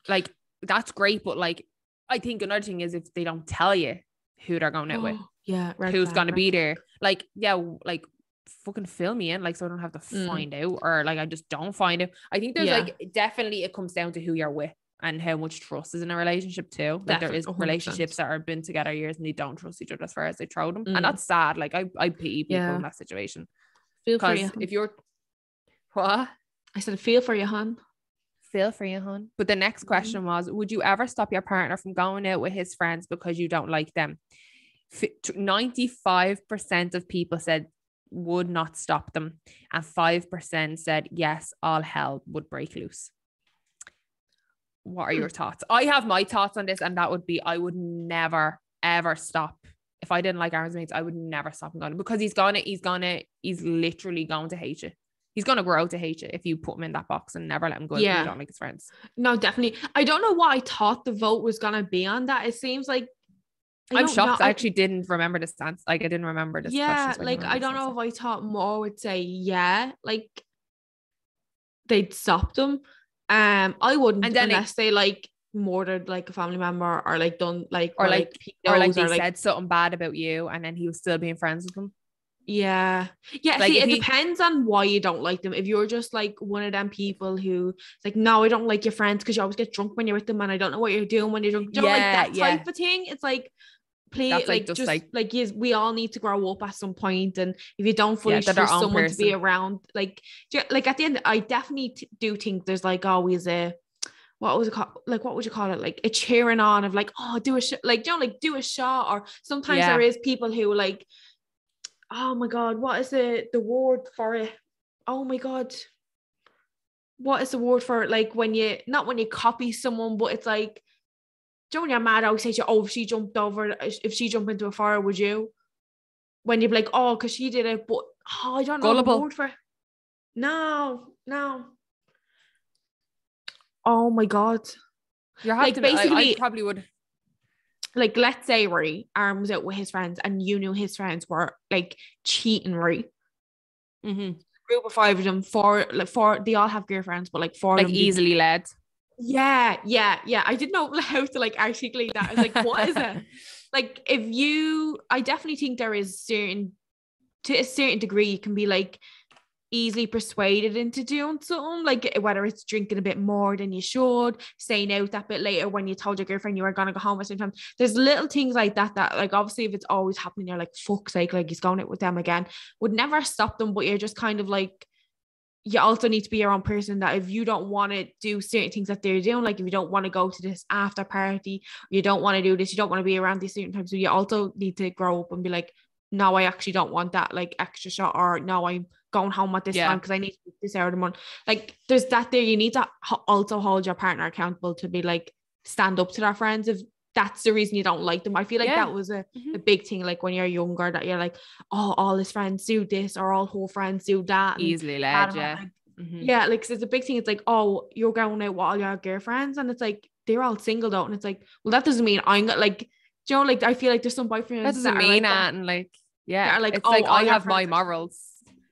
like that's great, but like I think another thing is if they don't tell you who they're going out with, who's gonna be there, like like fucking fill me in, like so I don't have to find out, or like I just don't find out. I think there's like definitely it comes down to who you're with and how much trust is in a relationship too. Like there is 100%. Relationships that have been together years and they don't trust each other as far as they throw them, and that's sad. Like I pity people in that situation. Feel for you. If you're what I said, feel for you, hon. Feel for you, hon. But the next question was, would you ever stop your partner from going out with his friends because you don't like them? 95% of people said would not stop them, and 5% said yes, all hell would break loose. What are your thoughts? I have my thoughts on this, and that would be I would never ever stop. If I didn't like Aaron's mates, I would never stop him going, because he's literally going to hate you. He's going to grow to hate you if you put him in that box and never let him go if you don't like his friends. No, definitely. I don't know what I thought the vote was going to be on that. It seems like I'm shocked. I actually didn't remember this answer. Like I didn't remember this question. Like I don't know if I thought more would say like they'd stop them. I wouldn't, and then unless they like murdered like a family member or like done like or like they said something bad about you and then he was still being friends with them. Yeah. Like see, it depends on why you don't like them. If you're just like one of them people who like, no, I don't like your friends because you always get drunk when you're with them and I don't know what you're doing when you're drunk. You know, like that type of thing. It's like, please, like yes, we all need to grow up at some point, and if you don't fully trust someone to be around, like at the end, I definitely do think there's like always a what was it called? Like, what would you call it? Like a cheering on of like, oh, do a shot, like, you know, like do a shot. Or sometimes there is people who like, oh my God, what is the word for it? Oh my God. What is the word for it? Like when you copy someone, but it's like, do you know when you're mad, I always say to you, oh, if she jumped into a fire, would you? When you're like, oh, because she did it, but I don't know the word for it. No. Oh my God. You're like basically I probably would. Like, let's say, right, Aaron was out with his friends and you knew his friends were like cheating, right? Mm-hmm. Group of 5 of them, four, they all have girlfriends, but like 4 like of them easily led. Yeah. I didn't know how to like articulate that. I was like, what is it? Like, I definitely think there is to a certain degree, you can be like easily persuaded into doing something, like whether it's drinking a bit more than you should, staying out that bit later when you told your girlfriend you were gonna go home at some time. There's little things like that like obviously if it's always happening, you're like, fuck's sake, like he's going out with them again. Would never stop them, but you're just kind of like, you also need to be your own person, that if you don't want to do certain things that they're doing, like if you don't want to go to this after party, you don't want to do this, you don't want to be around these certain times, so you also need to grow up and be like, no, I actually don't want that like extra shot, or no, I'm going home at this time because I need to do this hour of the month. Like there's that there. You need to also hold your partner accountable to be like, stand up to their friends if that's the reason you don't like them. I feel like that was a big thing, like when you're younger, that you're like, oh, all his friends do this or all her friends do that. Easily led, like so it's a big thing. It's like, oh, you're going out with all your girlfriends, and it's like they're all single though, and it's like, well, that doesn't mean I'm like, you know, like I feel like there's some boyfriends that doesn't mean that, and like like, it's like I have my morals.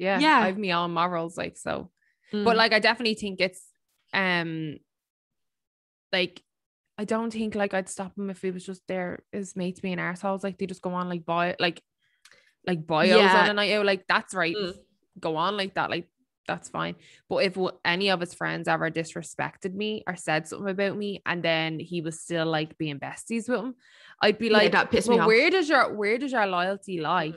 I have my own morals, like so. But like I definitely think it's like I don't think like I'd stop him if he was just there his mates being arseholes, like they just go on like bios on a night out, like that's right, go on like that, like that's fine. But if any of his friends ever disrespected me or said something about me and then he was still like being besties with him, I'd be like, that pissed me off. Where does your loyalty lie?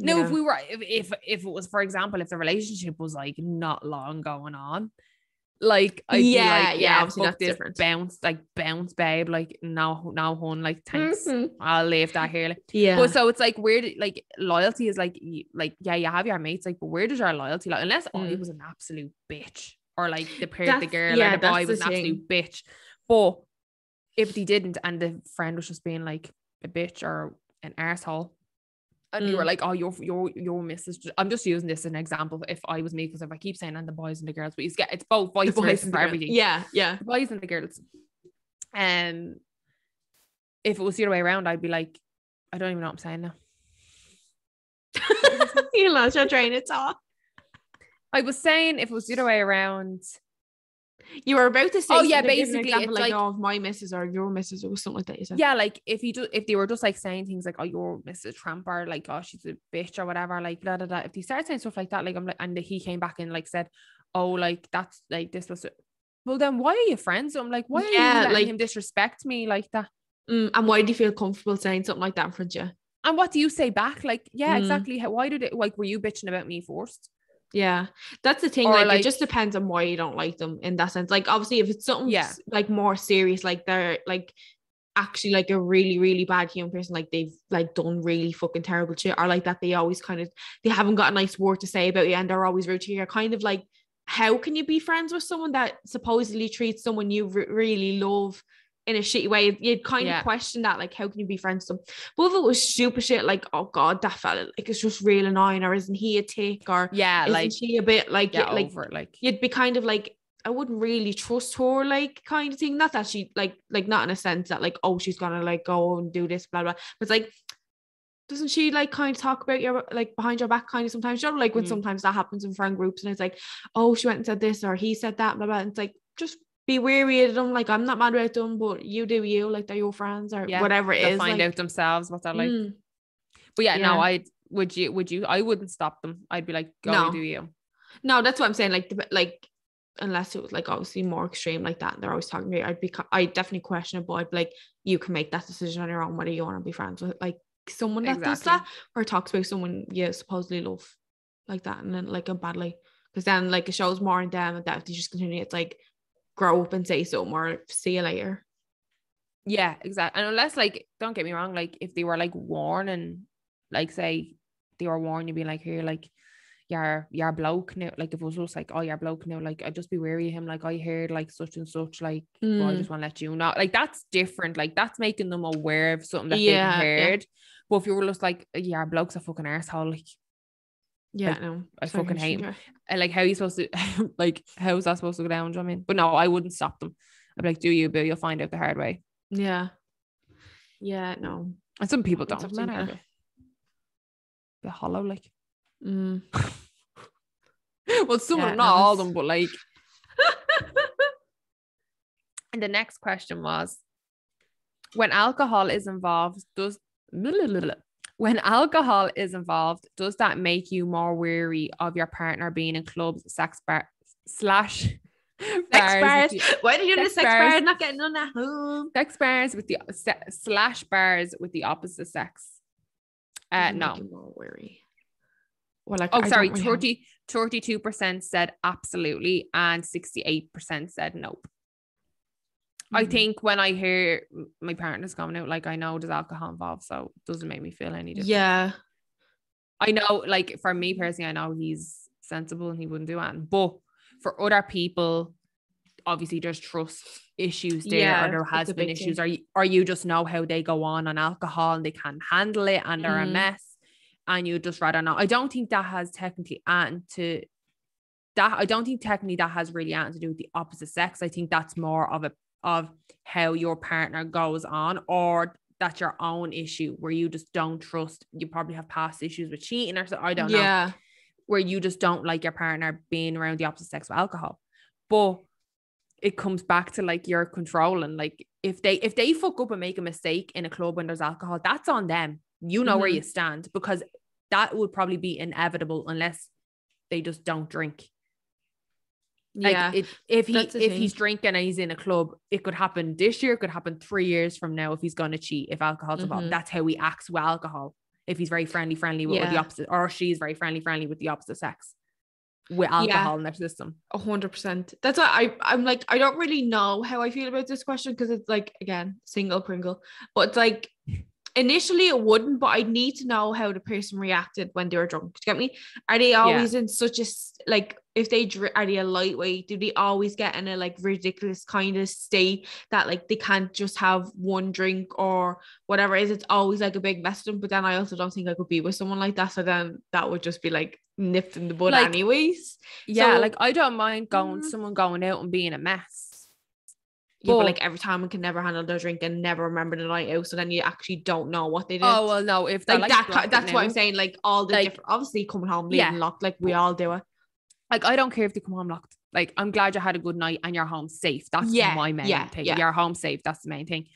No, if we were, if it was, for example, if the relationship was like not long going on, like I'd be like, yeah, obviously fuck that's this, different. bounce, babe, like no, hon, like thanks, I'll leave that here. Like, Yeah, but so it's like weird, like loyalty is like yeah, you have your mates, like, but where does your loyalty lie? Unless I was an absolute bitch, or like the girl or the boy was an absolute bitch. But if they didn't, and the friend was just being like a bitch or an arsehole, and you were like, oh, your missus. I'm just using this as an example. If I was me, because if I keep saying and the boys and the girls, but you get, it's both vice versa for everything. Yeah. The boys and the girls. If it was the other way around, I'd be like, I don't even know what I'm saying now. You lost your train of thought. I was saying if it was the other way around. You were about to say, oh yeah, basically it's like, oh, my missus or your missus, or something like that. You said. Yeah, like if they were just like saying things like, oh, your Mrs. Trump, or like, oh, she's a bitch or whatever, like blah blah blah. If they started saying stuff like that, like I'm like, and he came back and like said, oh, like that's like this was. Well, then why are you friends? So I'm like, why are you letting him disrespect me like that? And why do you feel comfortable saying something like that in front of you? And what do you say back? Like, yeah, exactly. Why did it? Like, were you bitching about me first? Yeah, that's the thing. Or like it just depends on why you don't like them in that sense. Like obviously if it's something like more serious, like they're like actually like a really, really bad human person, like they've like done really fucking terrible shit, or like that they always kind of, they haven't got a nice word to say about you and they're always rude to you, you're kind of like, how can you be friends with someone that supposedly treats someone you really love in a shitty way? You'd kind of question that, like, how can you be friends with them? But if it was stupid shit, like, oh god, that fella, like, it's just real annoying, or isn't he a tick, or isn't like she a bit like, over it, like you'd be kind of like, I wouldn't really trust her, like, kind of thing. Not that she like not in a sense that like, oh, she's gonna like go and do this blah blah, but it's like, doesn't she like kind of talk about your like behind your back kind of sometimes, you know, like when sometimes that happens in friend groups and it's like, oh, she went and said this or he said that blah blah, and it's like, just be wary of them. Like, I'm not mad about them, but you do you, like, they're your friends or whatever it they'll is, find like, out themselves what they're like. But no, would you I wouldn't stop them. I'd be like, go do you. No, that's what I'm saying, like unless it was like obviously more extreme like that, they're always talking to me, I definitely question it, but I'd be like, you can make that decision on your own whether you want to be friends with like someone that does that, or talks about someone you supposedly love like that, and then like a badly, because then like it shows more in them that if they just continue, it's like, grow up and say something, or see you later. Yeah, exactly. And unless, like, don't get me wrong, like if they were like warning, like say they were warning you, being like, here, like your bloke now, like if it was just like, oh, your bloke now, like I'd just be wary of him, like I heard like such and such, like well, I just want to let you know, like that's different, like that's making them aware of something that they've heard. But if you were just like, yeah, bloke's a fucking arsehole, like, no, I fucking hate him. And like, how are you supposed to like, how is that supposed to go down? Do you know what I mean? But no, I wouldn't stop them. I'd be like, do you, but you'll find out the hard way. No. And some people don't, man, are a bit hollow, like. Well, some of them, not all of them, but like. And the next question was, when alcohol is involved, does that make you more wary of your partner being in clubs, sex bars bars? Why did you do sex bars? Not getting none at home. Sex bars with the bars with the opposite sex. No. More wary. Well, like, 32% said absolutely, and 68% said nope. I think when I hear my partner's coming out, like, I know there's alcohol involved, so it doesn't make me feel any different. Yeah. I know, like, for me personally, I know he's sensible and he wouldn't do it. But for other people, obviously there's trust issues there, or there has been issues, or you just know how they go on alcohol and they can't handle it and they're a mess, and you just rather not. I don't think that has technically anything to that. I don't think technically that has really anything to do with the opposite sex. I think that's more of how your partner goes on, or that's your own issue where you just don't trust. You probably have past issues with cheating or so, I don't know, where you just don't like your partner being around the opposite sex with alcohol. But it comes back to like you're controlling, like if they fuck up and make a mistake in a club when there's alcohol, that's on them. You know where you stand, because that would probably be inevitable unless they just don't drink. Like if he's drinking and he's in a club, it could happen this year, it could happen 3 years from now if he's going to cheat, if alcohol's involved. That's how he acts with alcohol. if he's very friendly with the opposite, or she's very friendly with the opposite sex with alcohol in their system. 100%. That's why I'm like, I don't really know how I feel about this question, because it's like, again, single Pringle, but it's like, initially it wouldn't, but I need to know how the person reacted when they were drunk. Do you get me? Are they always in such a, like, if they are they a lightweight? Do they always get in a like ridiculous kind of state that like they can't just have one drink or whatever it is? It's always like a big mess to them. But then I also don't think I could be with someone like that. So then that would just be like nipped in the bud like, anyways. Yeah, so, like I don't mind someone going out and being a mess. Yeah, but like every time we can never handle their drink and never remember the night out, so then you actually don't know what they did. Oh well, no, if like that's what I'm saying. Like all the different, obviously coming home leaving locked, like we all do it. Like I don't care if they come home locked. Like I'm glad you had a good night and you're home safe. That's my main thing. Yeah. You're home safe. That's the main thing.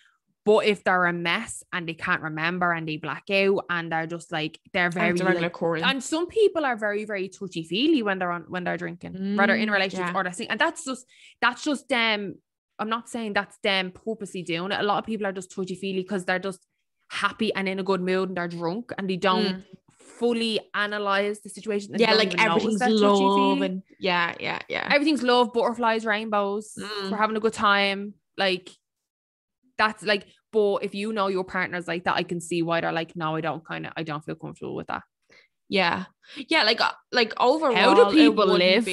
But if they're a mess and they can't remember and they black out and they're just like they're very like, and some people are very very touchy feely when they're drinking, whether in relationships or they're and that's just them. I'm not saying that's them purposely doing it. A lot of people are just touchy-feely because they're just happy and in a good mood and they're drunk and they don't fully analyze the situation. Yeah, like everything's love and everything's love, butterflies, rainbows. We're having a good time. Like that's like, but if you know your partner's like that, I can see why they're like, no, I don't feel comfortable with that. Yeah, like overall, how do people live?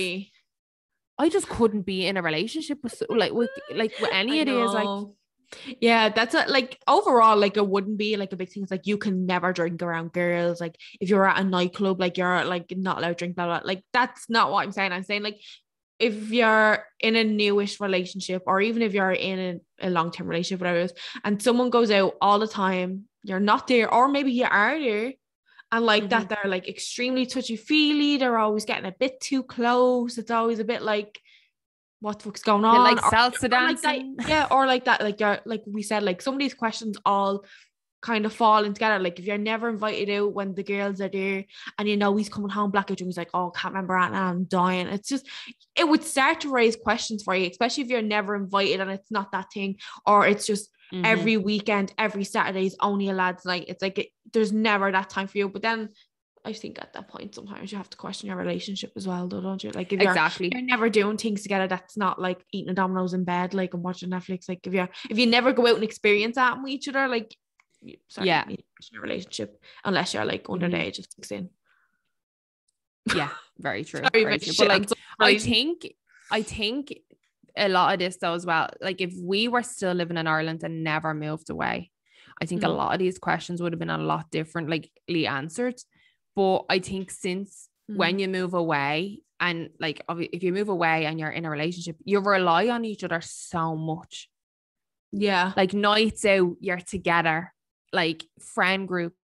I just couldn't be in a relationship with any of these. Like, yeah, that's like overall, like it wouldn't be like a big thing. It's like you can never drink around girls. Like if you're at a nightclub, like you're like not allowed to drink, blah, blah. Like that's not what I'm saying. I'm saying like if you're in a newish relationship, or even if you're in a long-term relationship, whatever it is, and someone goes out all the time, you're not there, or maybe you are there. And like that, they're like extremely touchy-feely. They're always getting a bit too close. It's always a bit like, what the fuck's going on? Like salsa dancing. Or like that. Like you're, like we said, like some of these questions all kind of fall in together. Like if you're never invited out when the girls are there, and you know he's coming home black out, he's like, oh, can't remember that now, I'm dying. It's just, it would start to raise questions for you, especially if you're never invited and it's not that thing, or it's just every weekend, every Saturday is only a lads' night. It's like there's never that time for you. But then I think at that point sometimes you have to question your relationship as well, though, don't you? Like if you're never doing things together, that's not like eating a Domino's in bed, like, and watching Netflix. Like if you never go out and experience that with each other, like you question your relationship, unless you're like under the age of 16. Yeah, very true. Very true. But like I think a lot of this though as well, like if we were still living in Ireland and never moved away, I think a lot of these questions would have been a lot differently answered. But I think since when you move away, and like if you move away and you're in a relationship, you rely on each other so much. Yeah, like nights out, you're together, like friend groups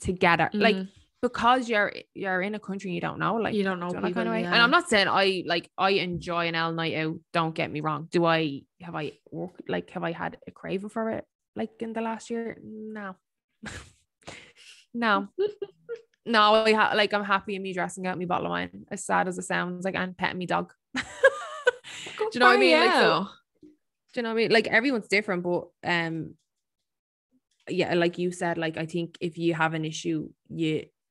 together, like because you're in a country you don't know, like you don't know people, kind of way. And I'm not saying I enjoy an L night out, don't get me wrong. Have I had a craving for it like in the last year? No. No, I'm happy in me dressing out my bottle of wine, as sad as it sounds, like, and petting me dog. Do you know what I mean? Like, so, do you know what I mean? Like everyone's different, but yeah, like you said, like I think if you have an issue,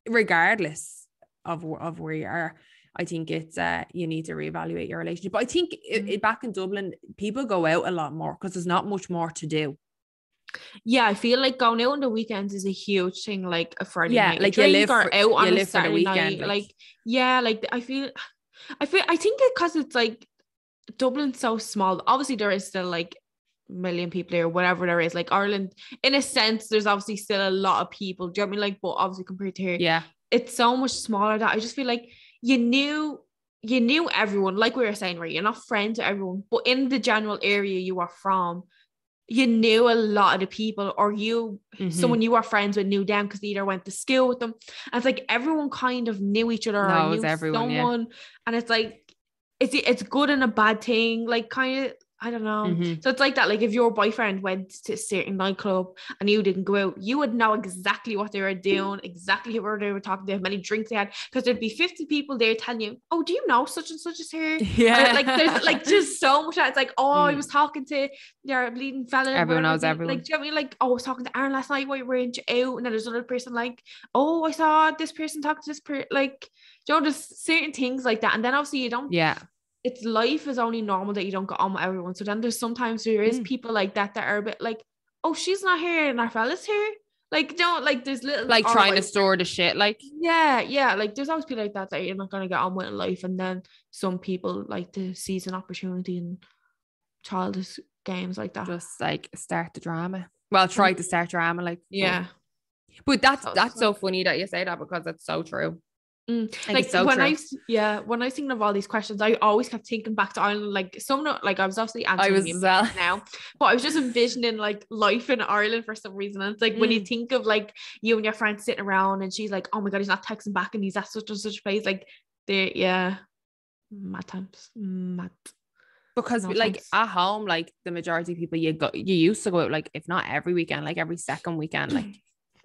regardless of where you are, I think it's you need to reevaluate your relationship. But I think back in Dublin, people go out a lot more because there's not much more to do. Yeah, I feel like going out on the weekends is a huge thing, like a Friday night like drink, you live or out on a Saturday night. Like I think it because it's like Dublin's so small. Obviously there is still like a million people here, whatever there is. Like Ireland, in a sense, there's obviously still a lot of people. Do you know what I mean? Like, but obviously compared to here, it's so much smaller that I just feel like you knew everyone. Like we were saying, right? You're not friends with everyone, but in the general area you are from, you knew a lot of the people, or someone you were friends with knew them because they either went to school with them. And it's like everyone kind of knew each other, or knew everyone, someone. And it's like it's good and a bad thing. Like kind of, I don't know. So it's like that. Like if your boyfriend went to a certain nightclub and you didn't go out, you would know exactly what they were doing, exactly who they were talking to, how many drinks they had, because there'd be 50 people there telling you, oh, do you know such and such is here? Yeah. Like there's like just so much that it's like, oh, I was talking to your bleeding fella. Everyone knows everyone. Like, do you know what I mean? Like, oh, I was talking to Aaron last night while we were out, and then there's another person like, oh, I saw this person talk to this person. Like, you know, there's certain things like that. And then obviously you don't. Yeah. It's life is only normal that you don't get on with everyone. So then there's sometimes there is people like that are a bit like, oh, she's not here and our fella's here. Like, don't like there's little like trying to store the shit. Like, yeah. Like there's always people like that you're not gonna get on with in life. And then some people like to seize an opportunity in childish games like that. Just like start the drama. Well, try to start drama. Like, yeah. But that's so funny that you say that, because it's so true. Like so when true. When I was thinking of all these questions, I always kept thinking back to Ireland. Like like I was obviously answering now, but I was just envisioning like life in Ireland for some reason. And it's like when you think of like you and your friend sitting around and she's like, oh my god, he's not texting back and he's at such and such place. Like mad times. Because like at home, like the majority of people you used to go out like if not every weekend, like every second weekend, like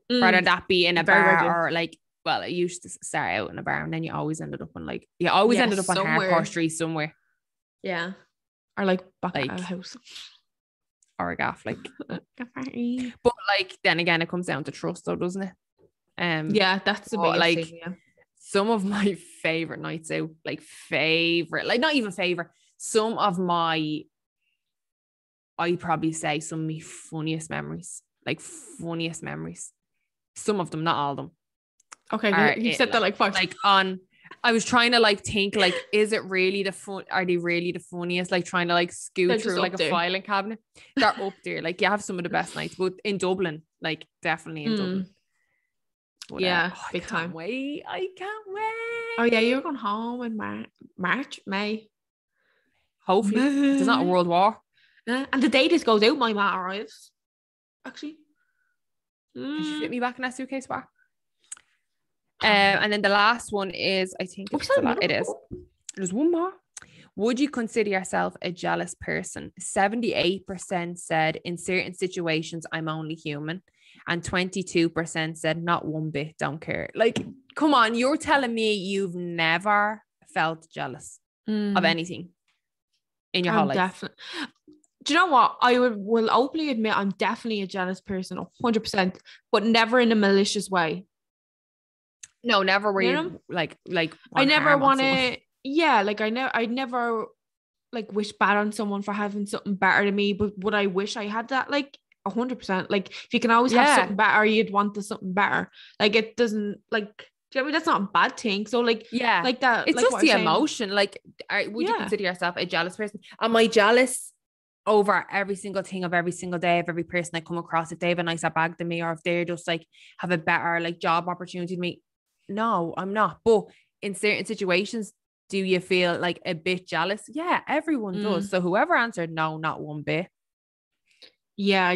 rather that be in a bar regular. Or like. Well, I used to start out in a bar and then you always ended up on on hardcore street somewhere. Yeah. Or like back at a house. Or a gaff, like. But like then again it comes down to trust though, doesn't it? Yeah, that's the biggest like thing, yeah. Some of my favorite nights out, like not even favorite, some of my I'd probably say some of my funniest memories. Some of them, not all of them. Okay, you said that like five. Like I was trying to like think like, is it really are they really the funniest? Like trying to like scoot through like a filing cabinet. They're up there. Like you have some of the best nights, but in Dublin, like definitely in Dublin. But, yeah, big I time. I can't wait. Oh yeah, you're going home in May. Hopefully, there's not a world war. And the day this goes out, my ma arrives. Actually, can she fit me back in that suitcase bar? And then the last one is, I think it is. There's one more. Would you consider yourself a jealous person? 78% said in certain situations, I'm only human. And 22% said not one bit, don't care. Like, come on, you're telling me you've never felt jealous of anything in your whole life? Definitely. Do you know what? I will openly admit I'm definitely a jealous person, 100%, but never in a malicious way. No, never were you like I never want to I never like wish bad on someone for having something better than me, but would I wish I had that? Like 100%. Like if you can always have something better, you'd want the something better. Like it doesn't like, do you know what I mean? That's not a bad thing. So like like that, it's like just the emotion. Like would you consider yourself a jealous person? Am I jealous over every single thing of every single day of every person I come across? If they have a nicer bag than me, or if they're just like have a better like job opportunity than me? No, I'm not. But in certain situations, do you feel like a bit jealous? Yeah, everyone does. So whoever answered no, not one bit. Yeah,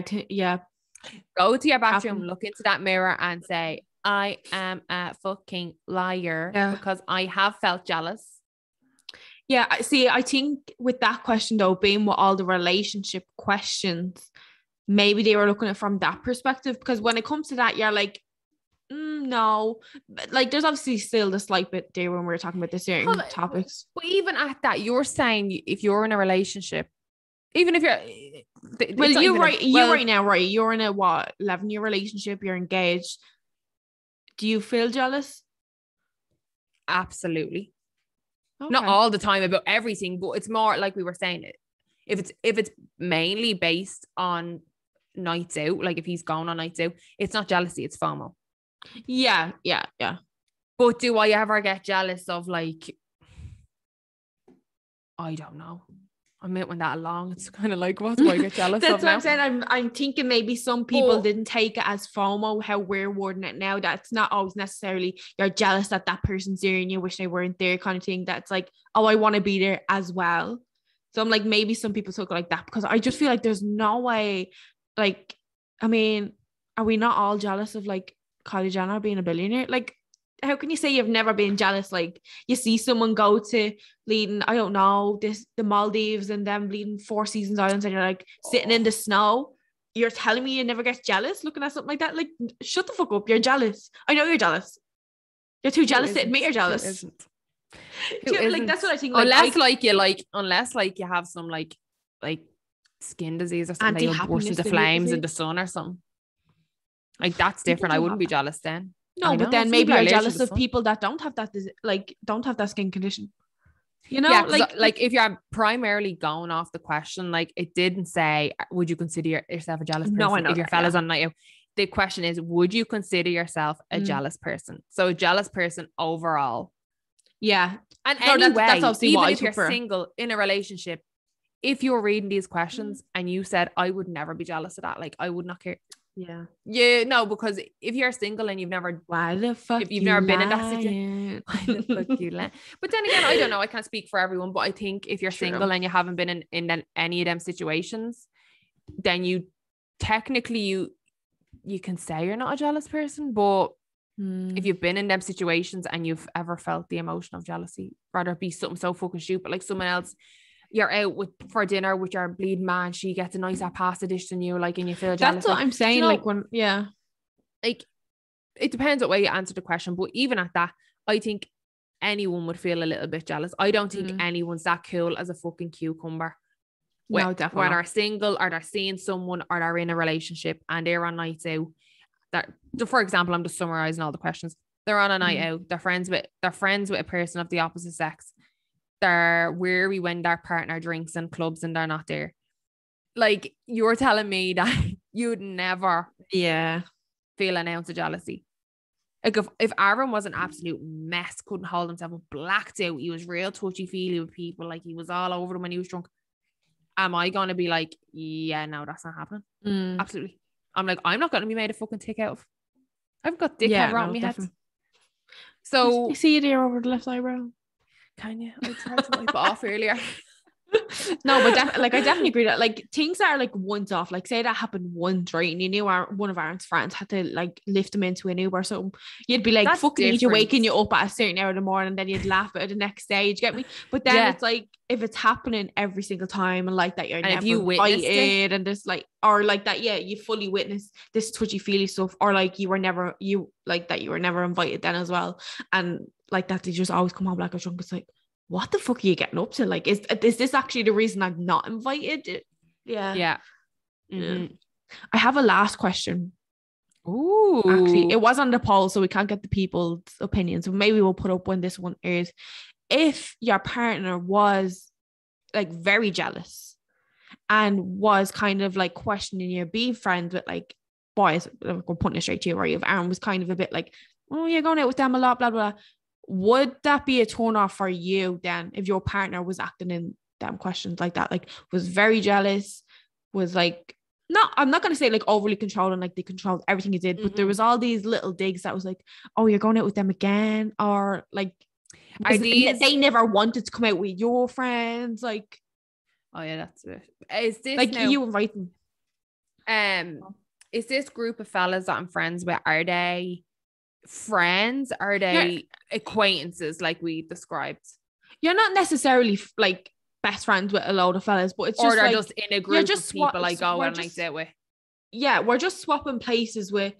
Go to your bathroom, look into that mirror and say, I am a fucking liar because I have felt jealous. Yeah, see, I think with that question though, being with all the relationship questions, maybe they were looking at it from that perspective, because when it comes to that, you're like, no, like there's obviously still the slight bit there when we're talking about the certain topics. But even at that, you're saying if you're in a relationship, even if you're you're right now, right? You're in a 11-year relationship, you're engaged. Do you feel jealous? Absolutely. Okay. Not all the time about everything, but it's more like we were saying it. If it's mainly based on nights out, like if he's gone on nights out, it's not jealousy, it's FOMO. Yeah. But do I ever get jealous of like, I don't know. I meant when that along, it's kind of like, what do I get jealous That's of what now? I'm saying. I'm thinking maybe some people didn't take it as FOMO, how we're wording it now. That's not always necessarily you're jealous that that person's there and you wish they weren't there kind of thing. That's like, oh, I want to be there as well. So I'm like, maybe some people took it like that, because I just feel like there's no way, like, I mean, are we not all jealous of like Kylie Jenner being a billionaire? Like, how can you say you've never been jealous? Like you see someone go to bleeding, I don't know, the Maldives and them bleeding Four Seasons Islands, and you're like sitting in the snow. You're telling me you never get jealous looking at something like that? Like, shut the fuck up. You're jealous. I know you're jealous. You're too jealous to admit you're jealous. Like that's what I think. Like, unless you have some like skin disease or something, like burst into flames in the sun or something. Like that's different. I wouldn't be jealous then. No, but then maybe you're jealous of people that don't have that, like don't have that skin condition. You know, yeah, like if you're primarily going off the question, like it didn't say, would you consider yourself a jealous person? No, I know if your fella's on night out. The question is, would you consider yourself a jealous person? So a jealous person overall. Yeah. And anyway, that's obviously even if you're single in a relationship, if you're reading these questions and you said, I would never be jealous of that, like I would not care. Yeah. Yeah, no, because if you're single and you've never been in that situation, why the fuck you lying? But then again, I don't know, I can't speak for everyone, but I think if you're single and you haven't been in any of them situations, then you technically you can say you're not a jealous person, but if you've been in them situations and you've ever felt the emotion of jealousy, rather it be something so fucking stupid, like someone else, you're out for dinner with your bleeding man, she gets a nicer pasta dish than you, like, and you feel jealous. That's what I'm saying. You know, like when, like it depends what way you answer the question, but even at that, I think anyone would feel a little bit jealous. I don't think anyone's that cool as a fucking cucumber. No, definitely. When they're single or they're seeing someone or they're in a relationship and they're on nights out. For example, I'm just summarizing all the questions. They're on a night out. They're friends with a person of the opposite sex. They're weary when their partner drinks in clubs and they're not there. Like, you're telling me that you'd never feel an ounce of jealousy. Like if Aaron was an absolute mess, couldn't hold himself, blacked out, he was real touchy-feely with people, like he was all over them when he was drunk, am I going to be like, yeah, no, that's not happening? Absolutely. I'm like, I'm not going to be made a fucking tick out of. I've got dickhead around my head. So you see it here over the left eyebrow. Can you? I tried to wipe it off earlier. No, but I definitely agree that like things that are like once off, like say that happened once, right? And you knew one of Aaron's friends had to like lift him into an Uber or something. You'd be like, that's fucking need you waking you up at a certain hour in the morning, then you'd laugh at it the next day. You get me? But then it's like if it's happening every single time and like that you're never invited and just like, or like that, you fully witness this touchy-feely stuff, or like you were never invited then as well, and like that they just always come home like a drunk. It's like, what the fuck are you getting up to? Like, is this actually the reason I'm not invited? Yeah. Mm-hmm. I have a last question. Ooh. Actually, it was on the poll, so we can't get the people's opinions. So maybe we'll put up when this one airs. If your partner was like very jealous and was kind of like questioning you, being friends with like boys, we're putting it straight to you, right? If Aaron was kind of a bit like, oh, you're going out with them a lot, blah, blah. Would that be a turn off for you then if your partner was acting in them questions like that, like was very jealous, was like, I'm not going to say like overly controlling, like they controlled everything you did, but there was all these little digs that was like, oh, you're going out with them again, or like they never wanted to come out with your friends, like, oh yeah, that's it. Is this like now, you invite them? Is this group of fellas that I'm friends with, are they friends? Are they acquaintances like we described? You're not necessarily like best friends with a load of fellas, but it's just, or they're like, just in a group of people I go on nights out with. Yeah, we're just swapping places with.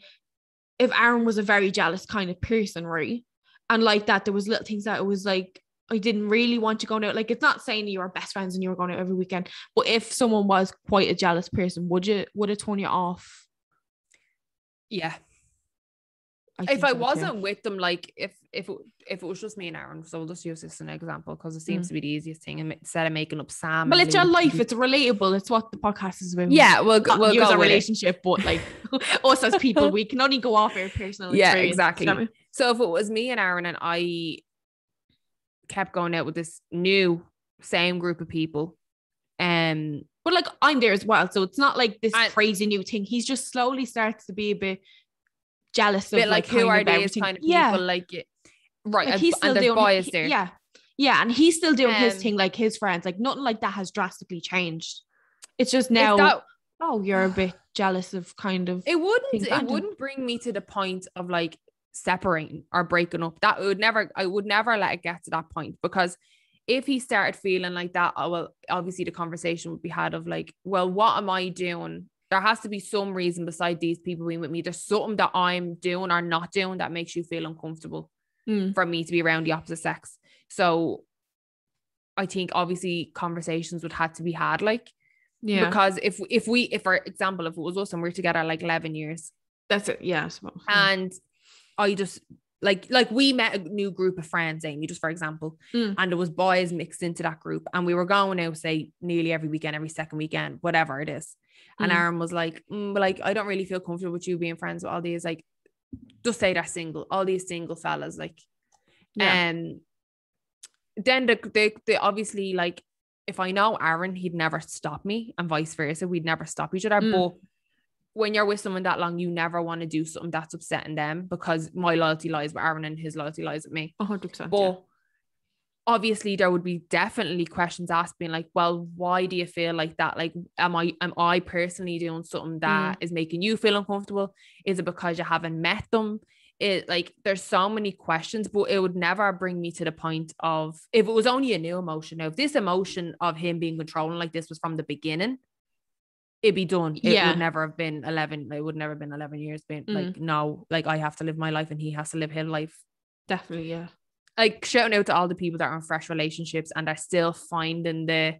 If Aaron was a very jealous kind of person, right? And like that, there was little things that it was like, I didn't really want you going out. Like, it's not saying you were best friends and you were going out every weekend, but if someone was quite a jealous person, would it turn you off? Yeah. If I wasn't with them, like if it was just me and Aaron, so we'll just use this as an example because it seems to be the easiest thing, and instead of making up Sam. Well, it's your life, it's relatable, it's what the podcast is about. Yeah, we'll use a relationship, but like us as people, we can only go off our personal experience. Exactly. So if it was me and Aaron and I kept going out with this new same group of people, but like I'm there as well, so it's not like this crazy new thing. He's just slowly starts to be a bit jealous of like who are these kind of people, like it, right? Like he's still doing boys there, and he's still doing his thing, like his friends, like nothing like that has drastically changed. It's just now, you're a bit jealous of kind of. It wouldn't bring me to the point of like separating or breaking up. I would never let it get to that point, because if he started feeling like that, oh, well, obviously the conversation would be had of like, well, what am I doing? There has to be some reason beside these people being with me. There's something that I'm doing or not doing that makes you feel uncomfortable for me to be around the opposite sex. So I think obviously conversations would have to be had, like, because if for example, if it was us and we're together like 11 years, that's it. Yeah, I suppose. And I just like we met a new group of friends, Amy, just for example, and there was boys mixed into that group, and we were going out, say, nearly every weekend, every second weekend, whatever it is. And Aaron was like, like, I don't really feel comfortable with you being friends with all these, like, just say they're single, all these single fellas, like, then they obviously, like, if I know Aaron, he'd never stop me, and vice versa, we'd never stop each other. But when you're with someone that long, you never want to do something that's upsetting them, because my loyalty lies with Aaron and his loyalty lies with me. 100%. But obviously there would be definitely questions asked, being like, well, why do you feel like that? Like, am I personally doing something that is making you feel uncomfortable? Is it because you haven't met them? It, like, there's so many questions, but it would never bring me to the point of, if it was only a new emotion. Now, if this emotion of him being controlling like this was from the beginning, it'd be done. It would never have been 11. It would never have been 11 years. Been like, no, like, I have to live my life and he has to live his life. Definitely, yeah. Like, shouting out to all the people that are in fresh relationships and are still finding the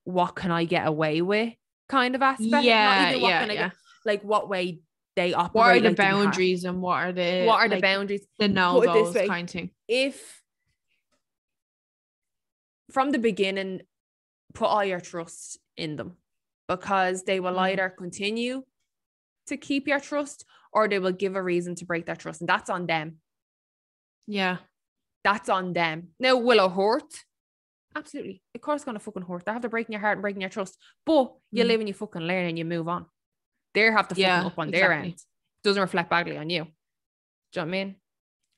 what can I get away with kind of aspect. Not even what can I get, like, what way they operate. What are the like, boundaries and what are the like, boundaries? The no-goes kind of thing. If from the beginning, put all your trust in them, because they will either continue to keep your trust or they will give a reason to break their trust, and that's on them. Yeah, that's on them. Now, will it hurt? Absolutely. Of course it's gonna fucking hurt. They have to break your heart and breaking your trust, but you live and you fucking learn and you move on. They have to fucking up on their end. It doesn't reflect badly on you. Do you know what I mean?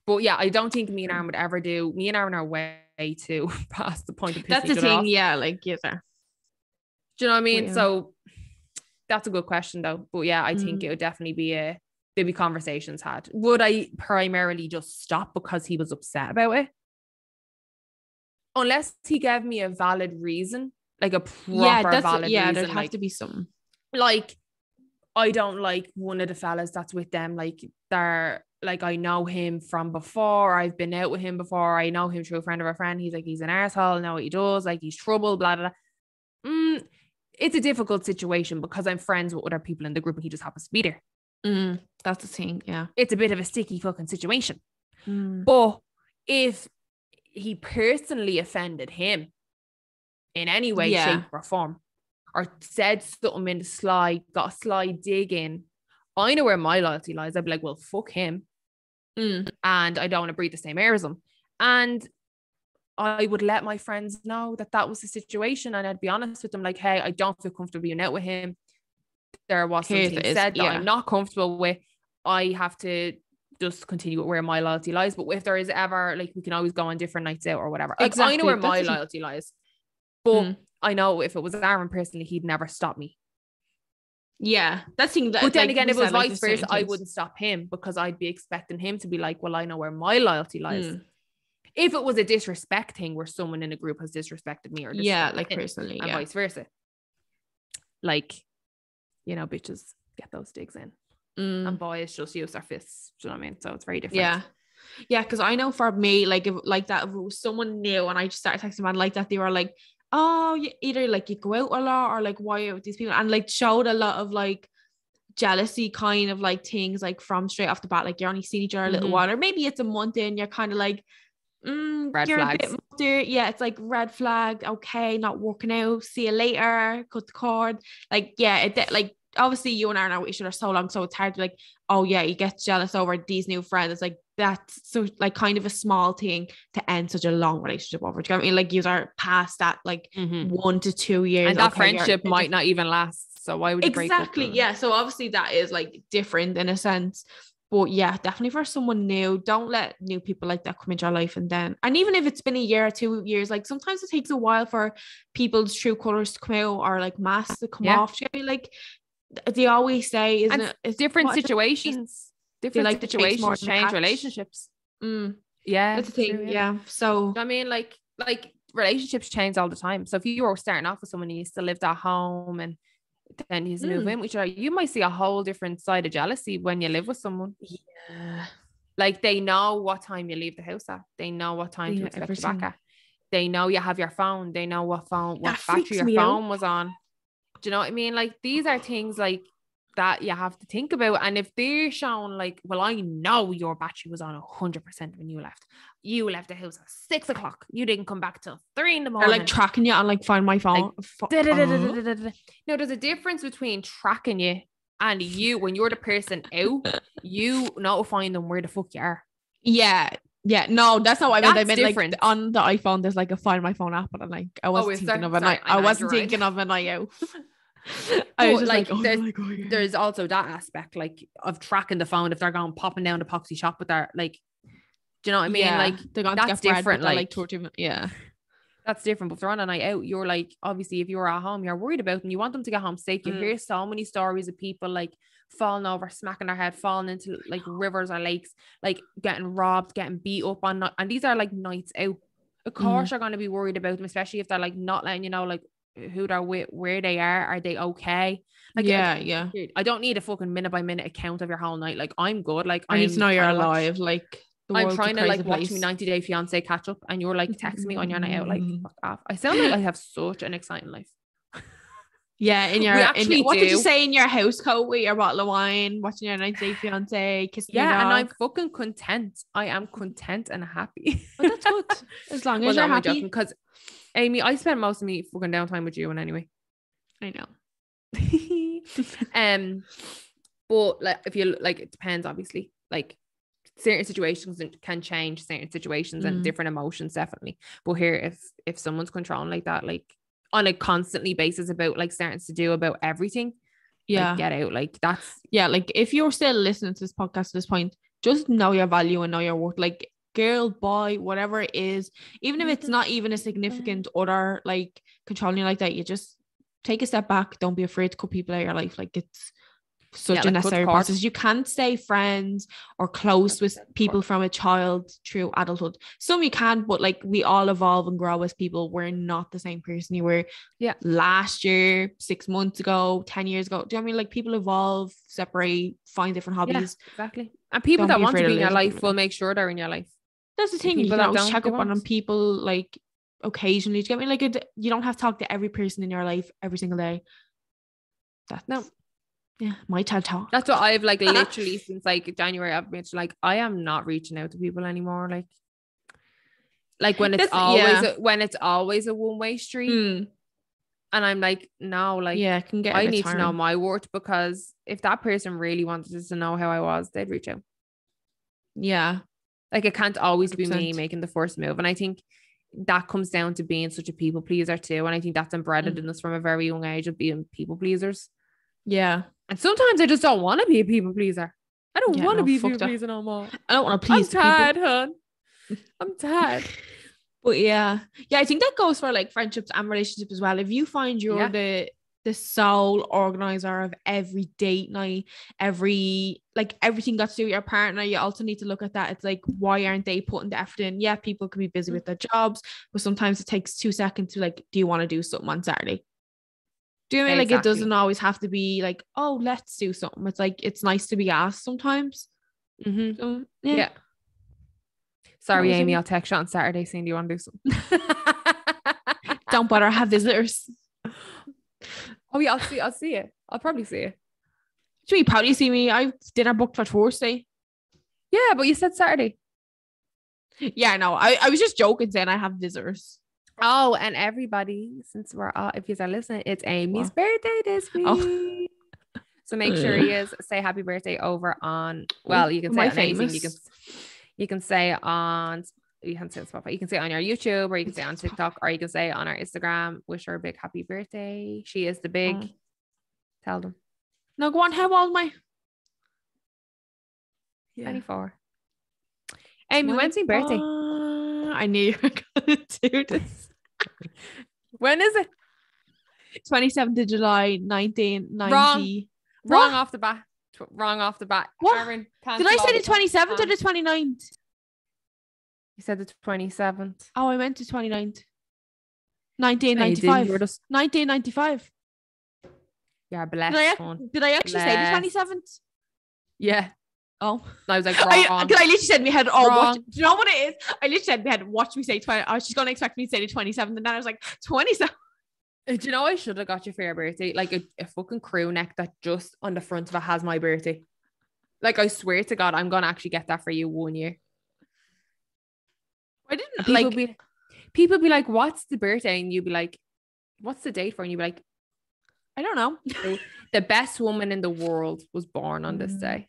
But yeah, I don't think me and Aaron would ever do. Me and Aaron are way too past the point of pissing that's the each other thing off. Yeah, like, yes, sir. Do you know what I mean? So that's a good question though. But yeah, I think it would definitely be there'd be conversations had. Would I primarily just stop because he was upset about it? Unless he gave me a valid reason, like a proper valid reason. Yeah, there'd have to be something. Like, I don't like one of the fellas that's with them. Like, they're like, I know him from before. I've been out with him before. I know him through a friend of a friend. He's like, he's an arsehole. I know what he does. Like, he's trouble, blah, blah, blah. It's a difficult situation because I'm friends with other people in the group and he just happens to be there. That's the thing, yeah. It's a bit of a sticky fucking situation. But if he personally offended him in any way, shape, or form, or said something in the slide, got a slide dig in, I know where my loyalty lies. I'd be like, well, fuck him. And I don't want to breathe the same air as him. And I would let my friends know that was the situation. And I'd be honest with them, like, hey, I don't feel comfortable being out with him. There was something said that I'm not comfortable with. I have to just continue with where my loyalty lies. But if there is ever, like, we can always go on different nights out or whatever. Like, I know where my loyalty lies. But I know if it was Aaron personally, he'd never stop me. Yeah, that's thing. But then again, if it was vice versa, I wouldn't stop him because I'd be expecting him to be like, well, I know where my loyalty lies. If it was a disrespect thing where someone in a group has disrespected me or like personally, and vice versa, like, you know, bitches get those digs in, and boys just use their fists. Do you know what I mean? So it's very different. Yeah, because I know for me, like, if like that, if it was someone new and I just started texting man like that, they were like, oh, either like you go out a lot or like why are you with these people, and like showed a lot of like jealousy kind of like things, like from straight off the bat, like you're only seeing each other a little while, or maybe it's a month in, you're kind of like red you're flags. A bit there. Yeah, it's like red flag. Okay, not working out. See you later. Cut the cord. Like, yeah, it like obviously you and Aaron are with each other so long, so it's hard to like, oh yeah, you get jealous over these new friends. It's like that's so like kind of a small thing to end such a long relationship over. Do you know what I mean? Like, you are past that like 1 to 2 years, and that friendship might not even last. So why would you break up? Exactly? Yeah. So obviously that is like different in a sense. But yeah, definitely for someone new, don't let new people like that come into your life. And even if it's been a year or 2 years, like sometimes it takes a while for people's true colors to come out or like masks to come off. You know, like they always say, isn't it? It's different situations. different like situations change relationships. Yeah, that's the thing. true, yeah. So I mean, like relationships change all the time. So if you were starting off with someone and you still lived at home and then you move in with each other, you might see a whole different side of jealousy when you live with someone. Yeah. Like they know what time you leave the house at. They know what time to expect you back at. They know you have your phone. They know what battery your phone was on. Do you know what I mean? Like these are things like that you have to think about. And if they're shown like, well, I know your battery was on 100% when you left. You left the house at 6 o'clock. You didn't come back till 3 a.m. They're like tracking you on like Find My Phone. No, there's a difference between tracking you and you, when you're the person out, you notifying them where the fuck you are. Yeah. No, that's not what I meant. I meant different. Like on the iPhone, there's like a Find My Phone app, and like I wasn't thinking of a night. I wasn't thinking of a night out. I was just like, oh my God. There's also that aspect like of tracking the phone if they're going popping down the Poxy shop with their like, do you know what I mean? Yeah, like they're going that's to get different. Bread, yeah. That's different. But if they're on a night out, you're like, obviously, if you're at home, you're worried about them. You want them to get home safe. You hear so many stories of people like falling over, smacking their head, falling into like rivers or lakes, like getting robbed, getting beat up on. And these are like nights out. Of course, you're going to be worried about them, especially if they're like not letting you know like who they're with, where they are they okay? Like, yeah. I don't need a fucking minute by minute account of your whole night. Like I'm good. Like I need to know you're alive. Like I'm trying to like watch me 90 Day Fiance catch up, and you're like texting me on your night out. Like fuck off. I sound like I have such an exciting life. Yeah, what did you say in your house coat with your bottle of wine, watching your 90 Day Fiance, kissing your dog? And I'm fucking content. I am content and happy. Well, that's good. As long as you're happy. Because Amy, I spent most of me fucking downtime with you, and anyway. I know. But like if you like, it depends obviously. Like certain situations can change certain situations and different emotions, definitely. But here, if someone's controlling like that, like on a constantly basis about like starting to do about everything, like, get out. Like that's like if you're still listening to this podcast at this point, just know your value and know your worth. Like girl, boy, whatever it is, even if it's not even a significant other like controlling you like that, you just take a step back. Don't be afraid to cut people out of your life. Like it's such a necessary process. You can't stay friends or close with people from a child through adulthood. Some you can, but like we all evolve and grow as people. We're not the same person you were last year, 6 months ago, 10 years ago. Do you know what I mean? Like people evolve, separate, find different hobbies. Yeah, exactly. And people that want to be in your life will make sure they're in your life. That's the thing. You can always check up on people like occasionally. Do you get me? Like you don't have to talk to every person in your life every single day. My TED talk. That's what I've like literally since like January I've been like I am not reaching out to people anymore. Like when it's always a one-way street. And I'm like, no, like I need to know my worth, because if that person really wanted to know how I was, they'd reach out. Yeah. Like it can't always 100%. Be me making the first move. And I think that comes down to being such a people pleaser too. And I think that's embedded in us from a very young age of being people pleasers. Yeah. And sometimes I just don't want to be a people pleaser. I don't want to be a people pleaser no more. I don't want to please I'm tired, hon. I'm tired. But yeah, I think that goes for like friendships and relationships as well. If you find you're the sole organizer of every date night, everything got to do with your partner, you also need to look at that. It's like, why aren't they putting the effort in? Yeah, people can be busy with their jobs, but sometimes it takes 2 seconds to like, do you want to do something on Saturday? Do you know what I mean? Like it doesn't always have to be like, oh, let's do something. It's like, it's nice to be asked sometimes. So, yeah. Sorry, Amy, I'll text you on Saturday saying, do you want to do something? Don't bother, I have visitors. Oh yeah, I'll see you. I'll probably see you. Should you probably see me? I dinner booked for Thursday. Yeah, but you said Saturday. Yeah, no, I was just joking saying I have visitors. Oh, and everybody, since we're all, if you are listening, it's Amy's birthday this week. Oh. So make sure you say happy birthday over on, well, you can say on anything. You can say on Spotify, you can say on your YouTube, or you can say on TikTok, or you can say on our Instagram. Wish her a big happy birthday. She is the big. Tell them. No, go on. How old am I? 24. Amy, when's your birthday? I knew you were going to do this. When is it? 27th of July, 1990. Wrong off the bat. Wrong off the bat. What? Aaron, Did I say the 27th or the 29th? You said the 27th. Oh, I meant the 29th. 1995. 1995. Yeah, bless. Did I actually say the 27th? Yeah. Oh, I was like, wrong. I literally said in my head, wrong. Do you know what it is? I literally said in my head, watch me say 20. Oh, she's going to expect me to say the 27th. And then I was like, 27th. Do you know I should have got you for your birthday? Like a fucking crew neck that just on the front of it has my birthday. Like, I swear to God, I'm going to actually get that for you one year. I didn't people be like, what's the birthday? And you'd be like, what's the date for? And you'd be like, I don't know. So, the best woman in the world was born on this day.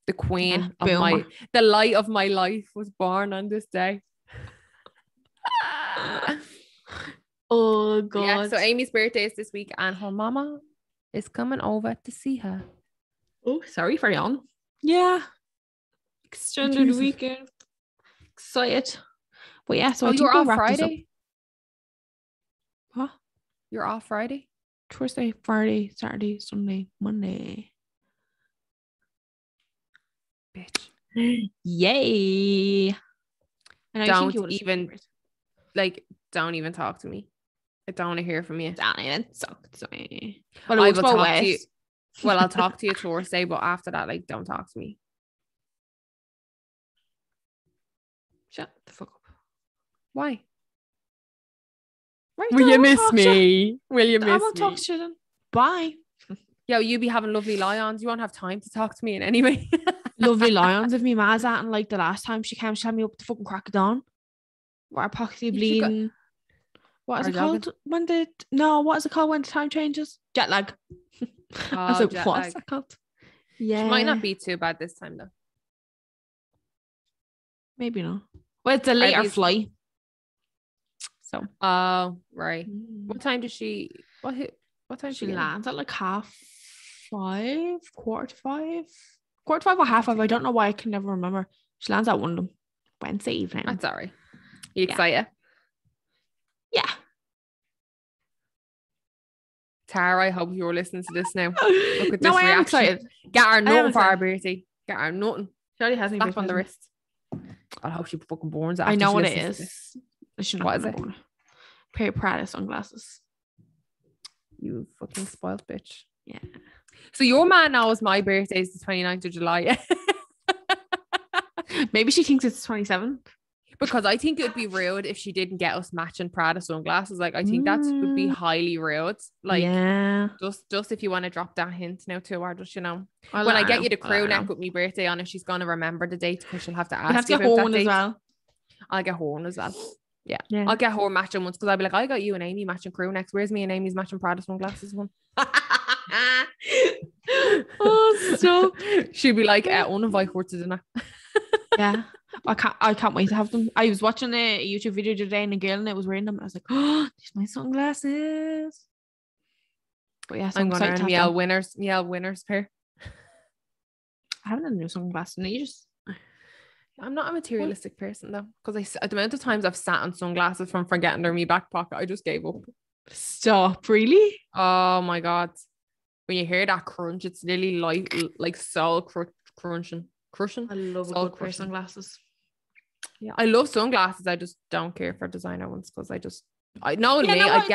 The queen of the light of my life was born on this day. Oh God. Yeah, so Amy's birthday is this week and her mama is coming over to see her. Oh, sorry for yawn. Yeah. Extended weekend. Excited. But yeah, so I think you're we'll off wrap Friday? What? You're off Friday? Thursday, Friday, Saturday, Sunday, Monday. Bitch. Yay. And don't even talk to me. I don't want to hear from you. Don't even talk to me. Well, I will talk to you. Well, I'll talk to you Thursday, but after that, like, don't talk to me. Shut the fuck up. Why? Right, Will you miss me? Will you miss me? I won't talk to you then. Bye. Yo, you be having lovely lions. You won't have time to talk to me in any way. Lovely lions of me ma's at, and like the last time she came, she had me up the fucking crack of dawn. What epoxy bleeding. What is it called? What is it called when the time changes? Jet lag. I was like, what's that called? Yeah. She might not be too bad this time though. Maybe not. Well, it's a later flight. So. Oh, right. What time does she? What time she lands at like 5:30, 4:45, 4:45 or 5:30. I don't know why I can never remember. She lands at one of them Wednesday evening. That's all right. You excited? Yeah. Tara, I hope you're listening to this now. Look at this reaction. am excited. Get her nothing for our birthday. Get her nothing. She already has me slap on the wrist. I hope she fucking burns it. I know what it is. What is it? Pair of Prada sunglasses. You fucking spoiled bitch. Yeah. So your man knows my birthday is the 29th of July. Maybe she thinks it's 27th. Because I think it would be rude if she didn't get us matching Prada sunglasses. Like, I think that would be highly rude. Like, just if you want to drop that hint now to her, just, you know. When I get you the crew neck with my birthday on it, she's going to remember the date because she'll have to ask you about that date. As well. I'll get her one as well. Yeah. I'll get her matching ones because I'll be like, I got you and Amy matching crew necks. Where's me and Amy's matching Prada sunglasses one? Oh, so she'd be like, uninvite her to dinner. Yeah. I can't wait to have them. I was watching a YouTube video today and a girl and it was wearing them and I was like, oh, these are my sunglasses. But yeah, so I'm going to Miel Winners pair. I haven't had a new sunglasses in ages. I'm not a materialistic person though, because the amount of times I've sat on sunglasses from forgetting they're in my back pocket, I just gave up. Stop, really? Oh my God. When you hear that crunch, it's nearly like soul crunching. I love a good pair of sunglasses. Yeah, I love sunglasses. I just don't care for designer ones because I don't care if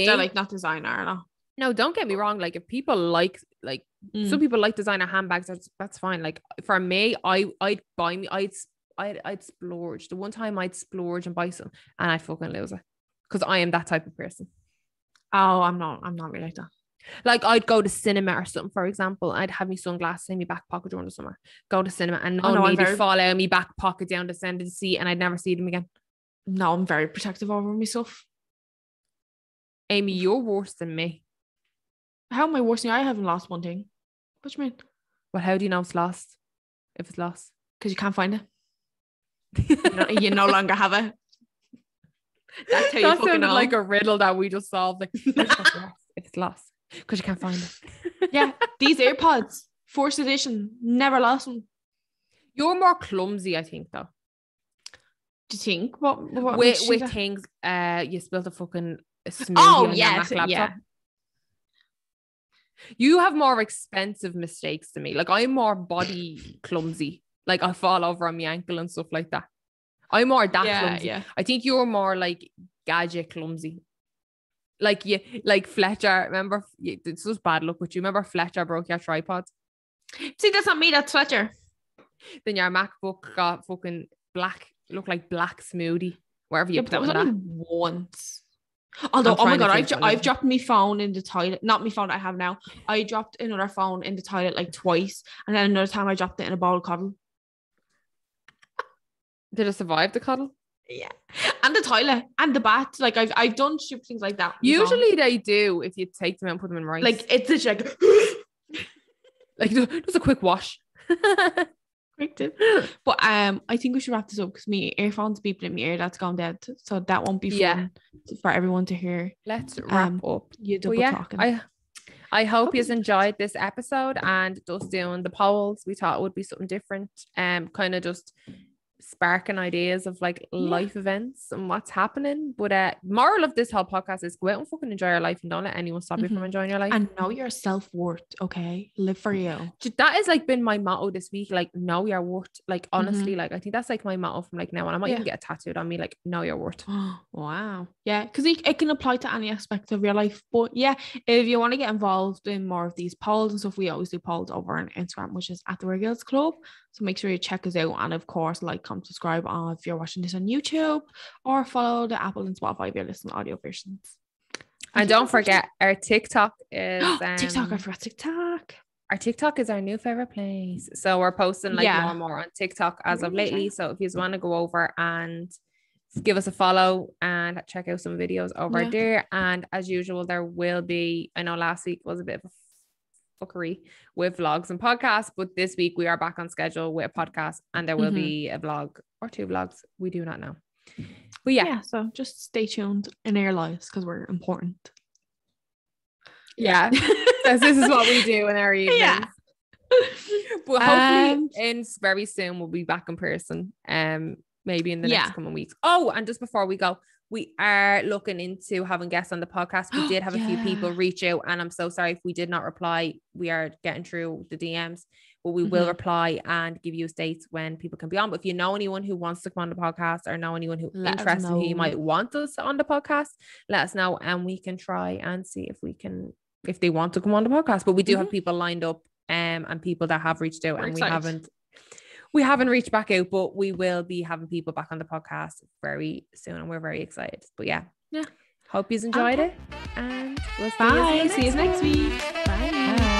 they're like not designer or not. No, don't get me wrong. Like, if people like some people like designer handbags, that's fine. Like, for me, I'd splurge. The one time I'd splurge and buy some and I'd fucking lose it because I am that type of person. Oh, I'm not really like that. Like, I'd go to cinema or something, for example. I'd have my sunglasses in my back pocket during the summer. Go to cinema and they'd fall out of my back pocket down the center of the seat and I'd never see them again. No, I'm very protective over myself. Amy, you're worse than me. How am I worse than you? I haven't lost one thing. What do you mean? Well, how do you know it's lost? If it's lost? Because you can't find it. You no longer have it. That's how you fucking know. Like a riddle that we just solved. Like, if it's lost. Because you can't find it. Yeah, these AirPods, 4th edition, never lost them. You're more clumsy, I think, though. Do you think? What with things, you spilled a fucking smoothie on your Mac laptop. You have more expensive mistakes than me. Like I'm more body clumsy. Like I fall over on my ankle and stuff like that. I'm more that clumsy. Yeah. I think you're more like gadget clumsy. Like you, like Fletcher. Remember, it's just bad luck with you. Remember Fletcher broke your tripod. See, that's not me. That's Fletcher. Then your MacBook got fucking black. Looked like black smoothie. Wherever you Yeah, put but that was that. only once. Although, oh my God, I've dropped my phone in the toilet. Not my phone I have now. I dropped another phone in the toilet like twice. And then another time I dropped it in a bowl of cuddle. Did it survive the cuddle? Yeah. And the toilet and the bath. Like I've done stupid things like that. Usually they do if you take them out and put them in rice. Like it's just like like just a quick wash. Quick tip. But I think we should wrap this up because my earphones beeping in my ear. That's gone dead. So that won't be fun for everyone to hear. Let's wrap up. You double talking. I hope you enjoyed this episode and just doing the polls. We thought it would be something different. Kind of just sparking ideas of like life events and what's happening. But moral of this whole podcast is go out and fucking enjoy your life and don't let anyone stop you from enjoying your life. And know your self-worth, okay? Live for you. That is like been my motto this week. Like know your worth. Like honestly, like I think that's like my motto from like now on. I might even get it tattooed on me, like know your worth. Wow. Yeah, because it can apply to any aspect of your life. But yeah, if you want to get involved in more of these polls and stuff, we always do polls over on Instagram, which is at the Weird Girls Club. So make sure you check us out, and of course, like, comment, subscribe if you're watching this on YouTube, or follow the Apple and Spotify if you're listening to audio versions. And don't forget, our TikTok is TikTok. I forgot TikTok. Our TikTok is our new favorite place. So we're posting like more and more on TikTok as of lately. So if you just want to go over and give us a follow and check out some videos over there. And as usual, there will be, I know last week was a bit of a fuckery with vlogs and podcasts, but this week we are back on schedule with a podcast, and there will be a vlog or 2 vlogs. We do not know. But so just stay tuned in our lives because we're important. Yeah. This is what we do in our evenings. Yeah. But hopefully in very soon we'll be back in person. Maybe in the next coming weeks. Oh, and just before we go, we are looking into having guests on the podcast. We did have a few people reach out, and I'm so sorry if we did not reply. We are getting through the DMs, but we will reply and give you dates when people can be on. But if you know anyone who wants to come on the podcast, or know anyone who interested who you might want us on the podcast, let us know, and we can try and see if they want to come on the podcast. But we do have people lined up, and people that have reached out, and we haven't reached back out, but we will be having people back on the podcast very soon, and we're very excited. But yeah. Hope you enjoyed it, and we'll see you next week. Bye.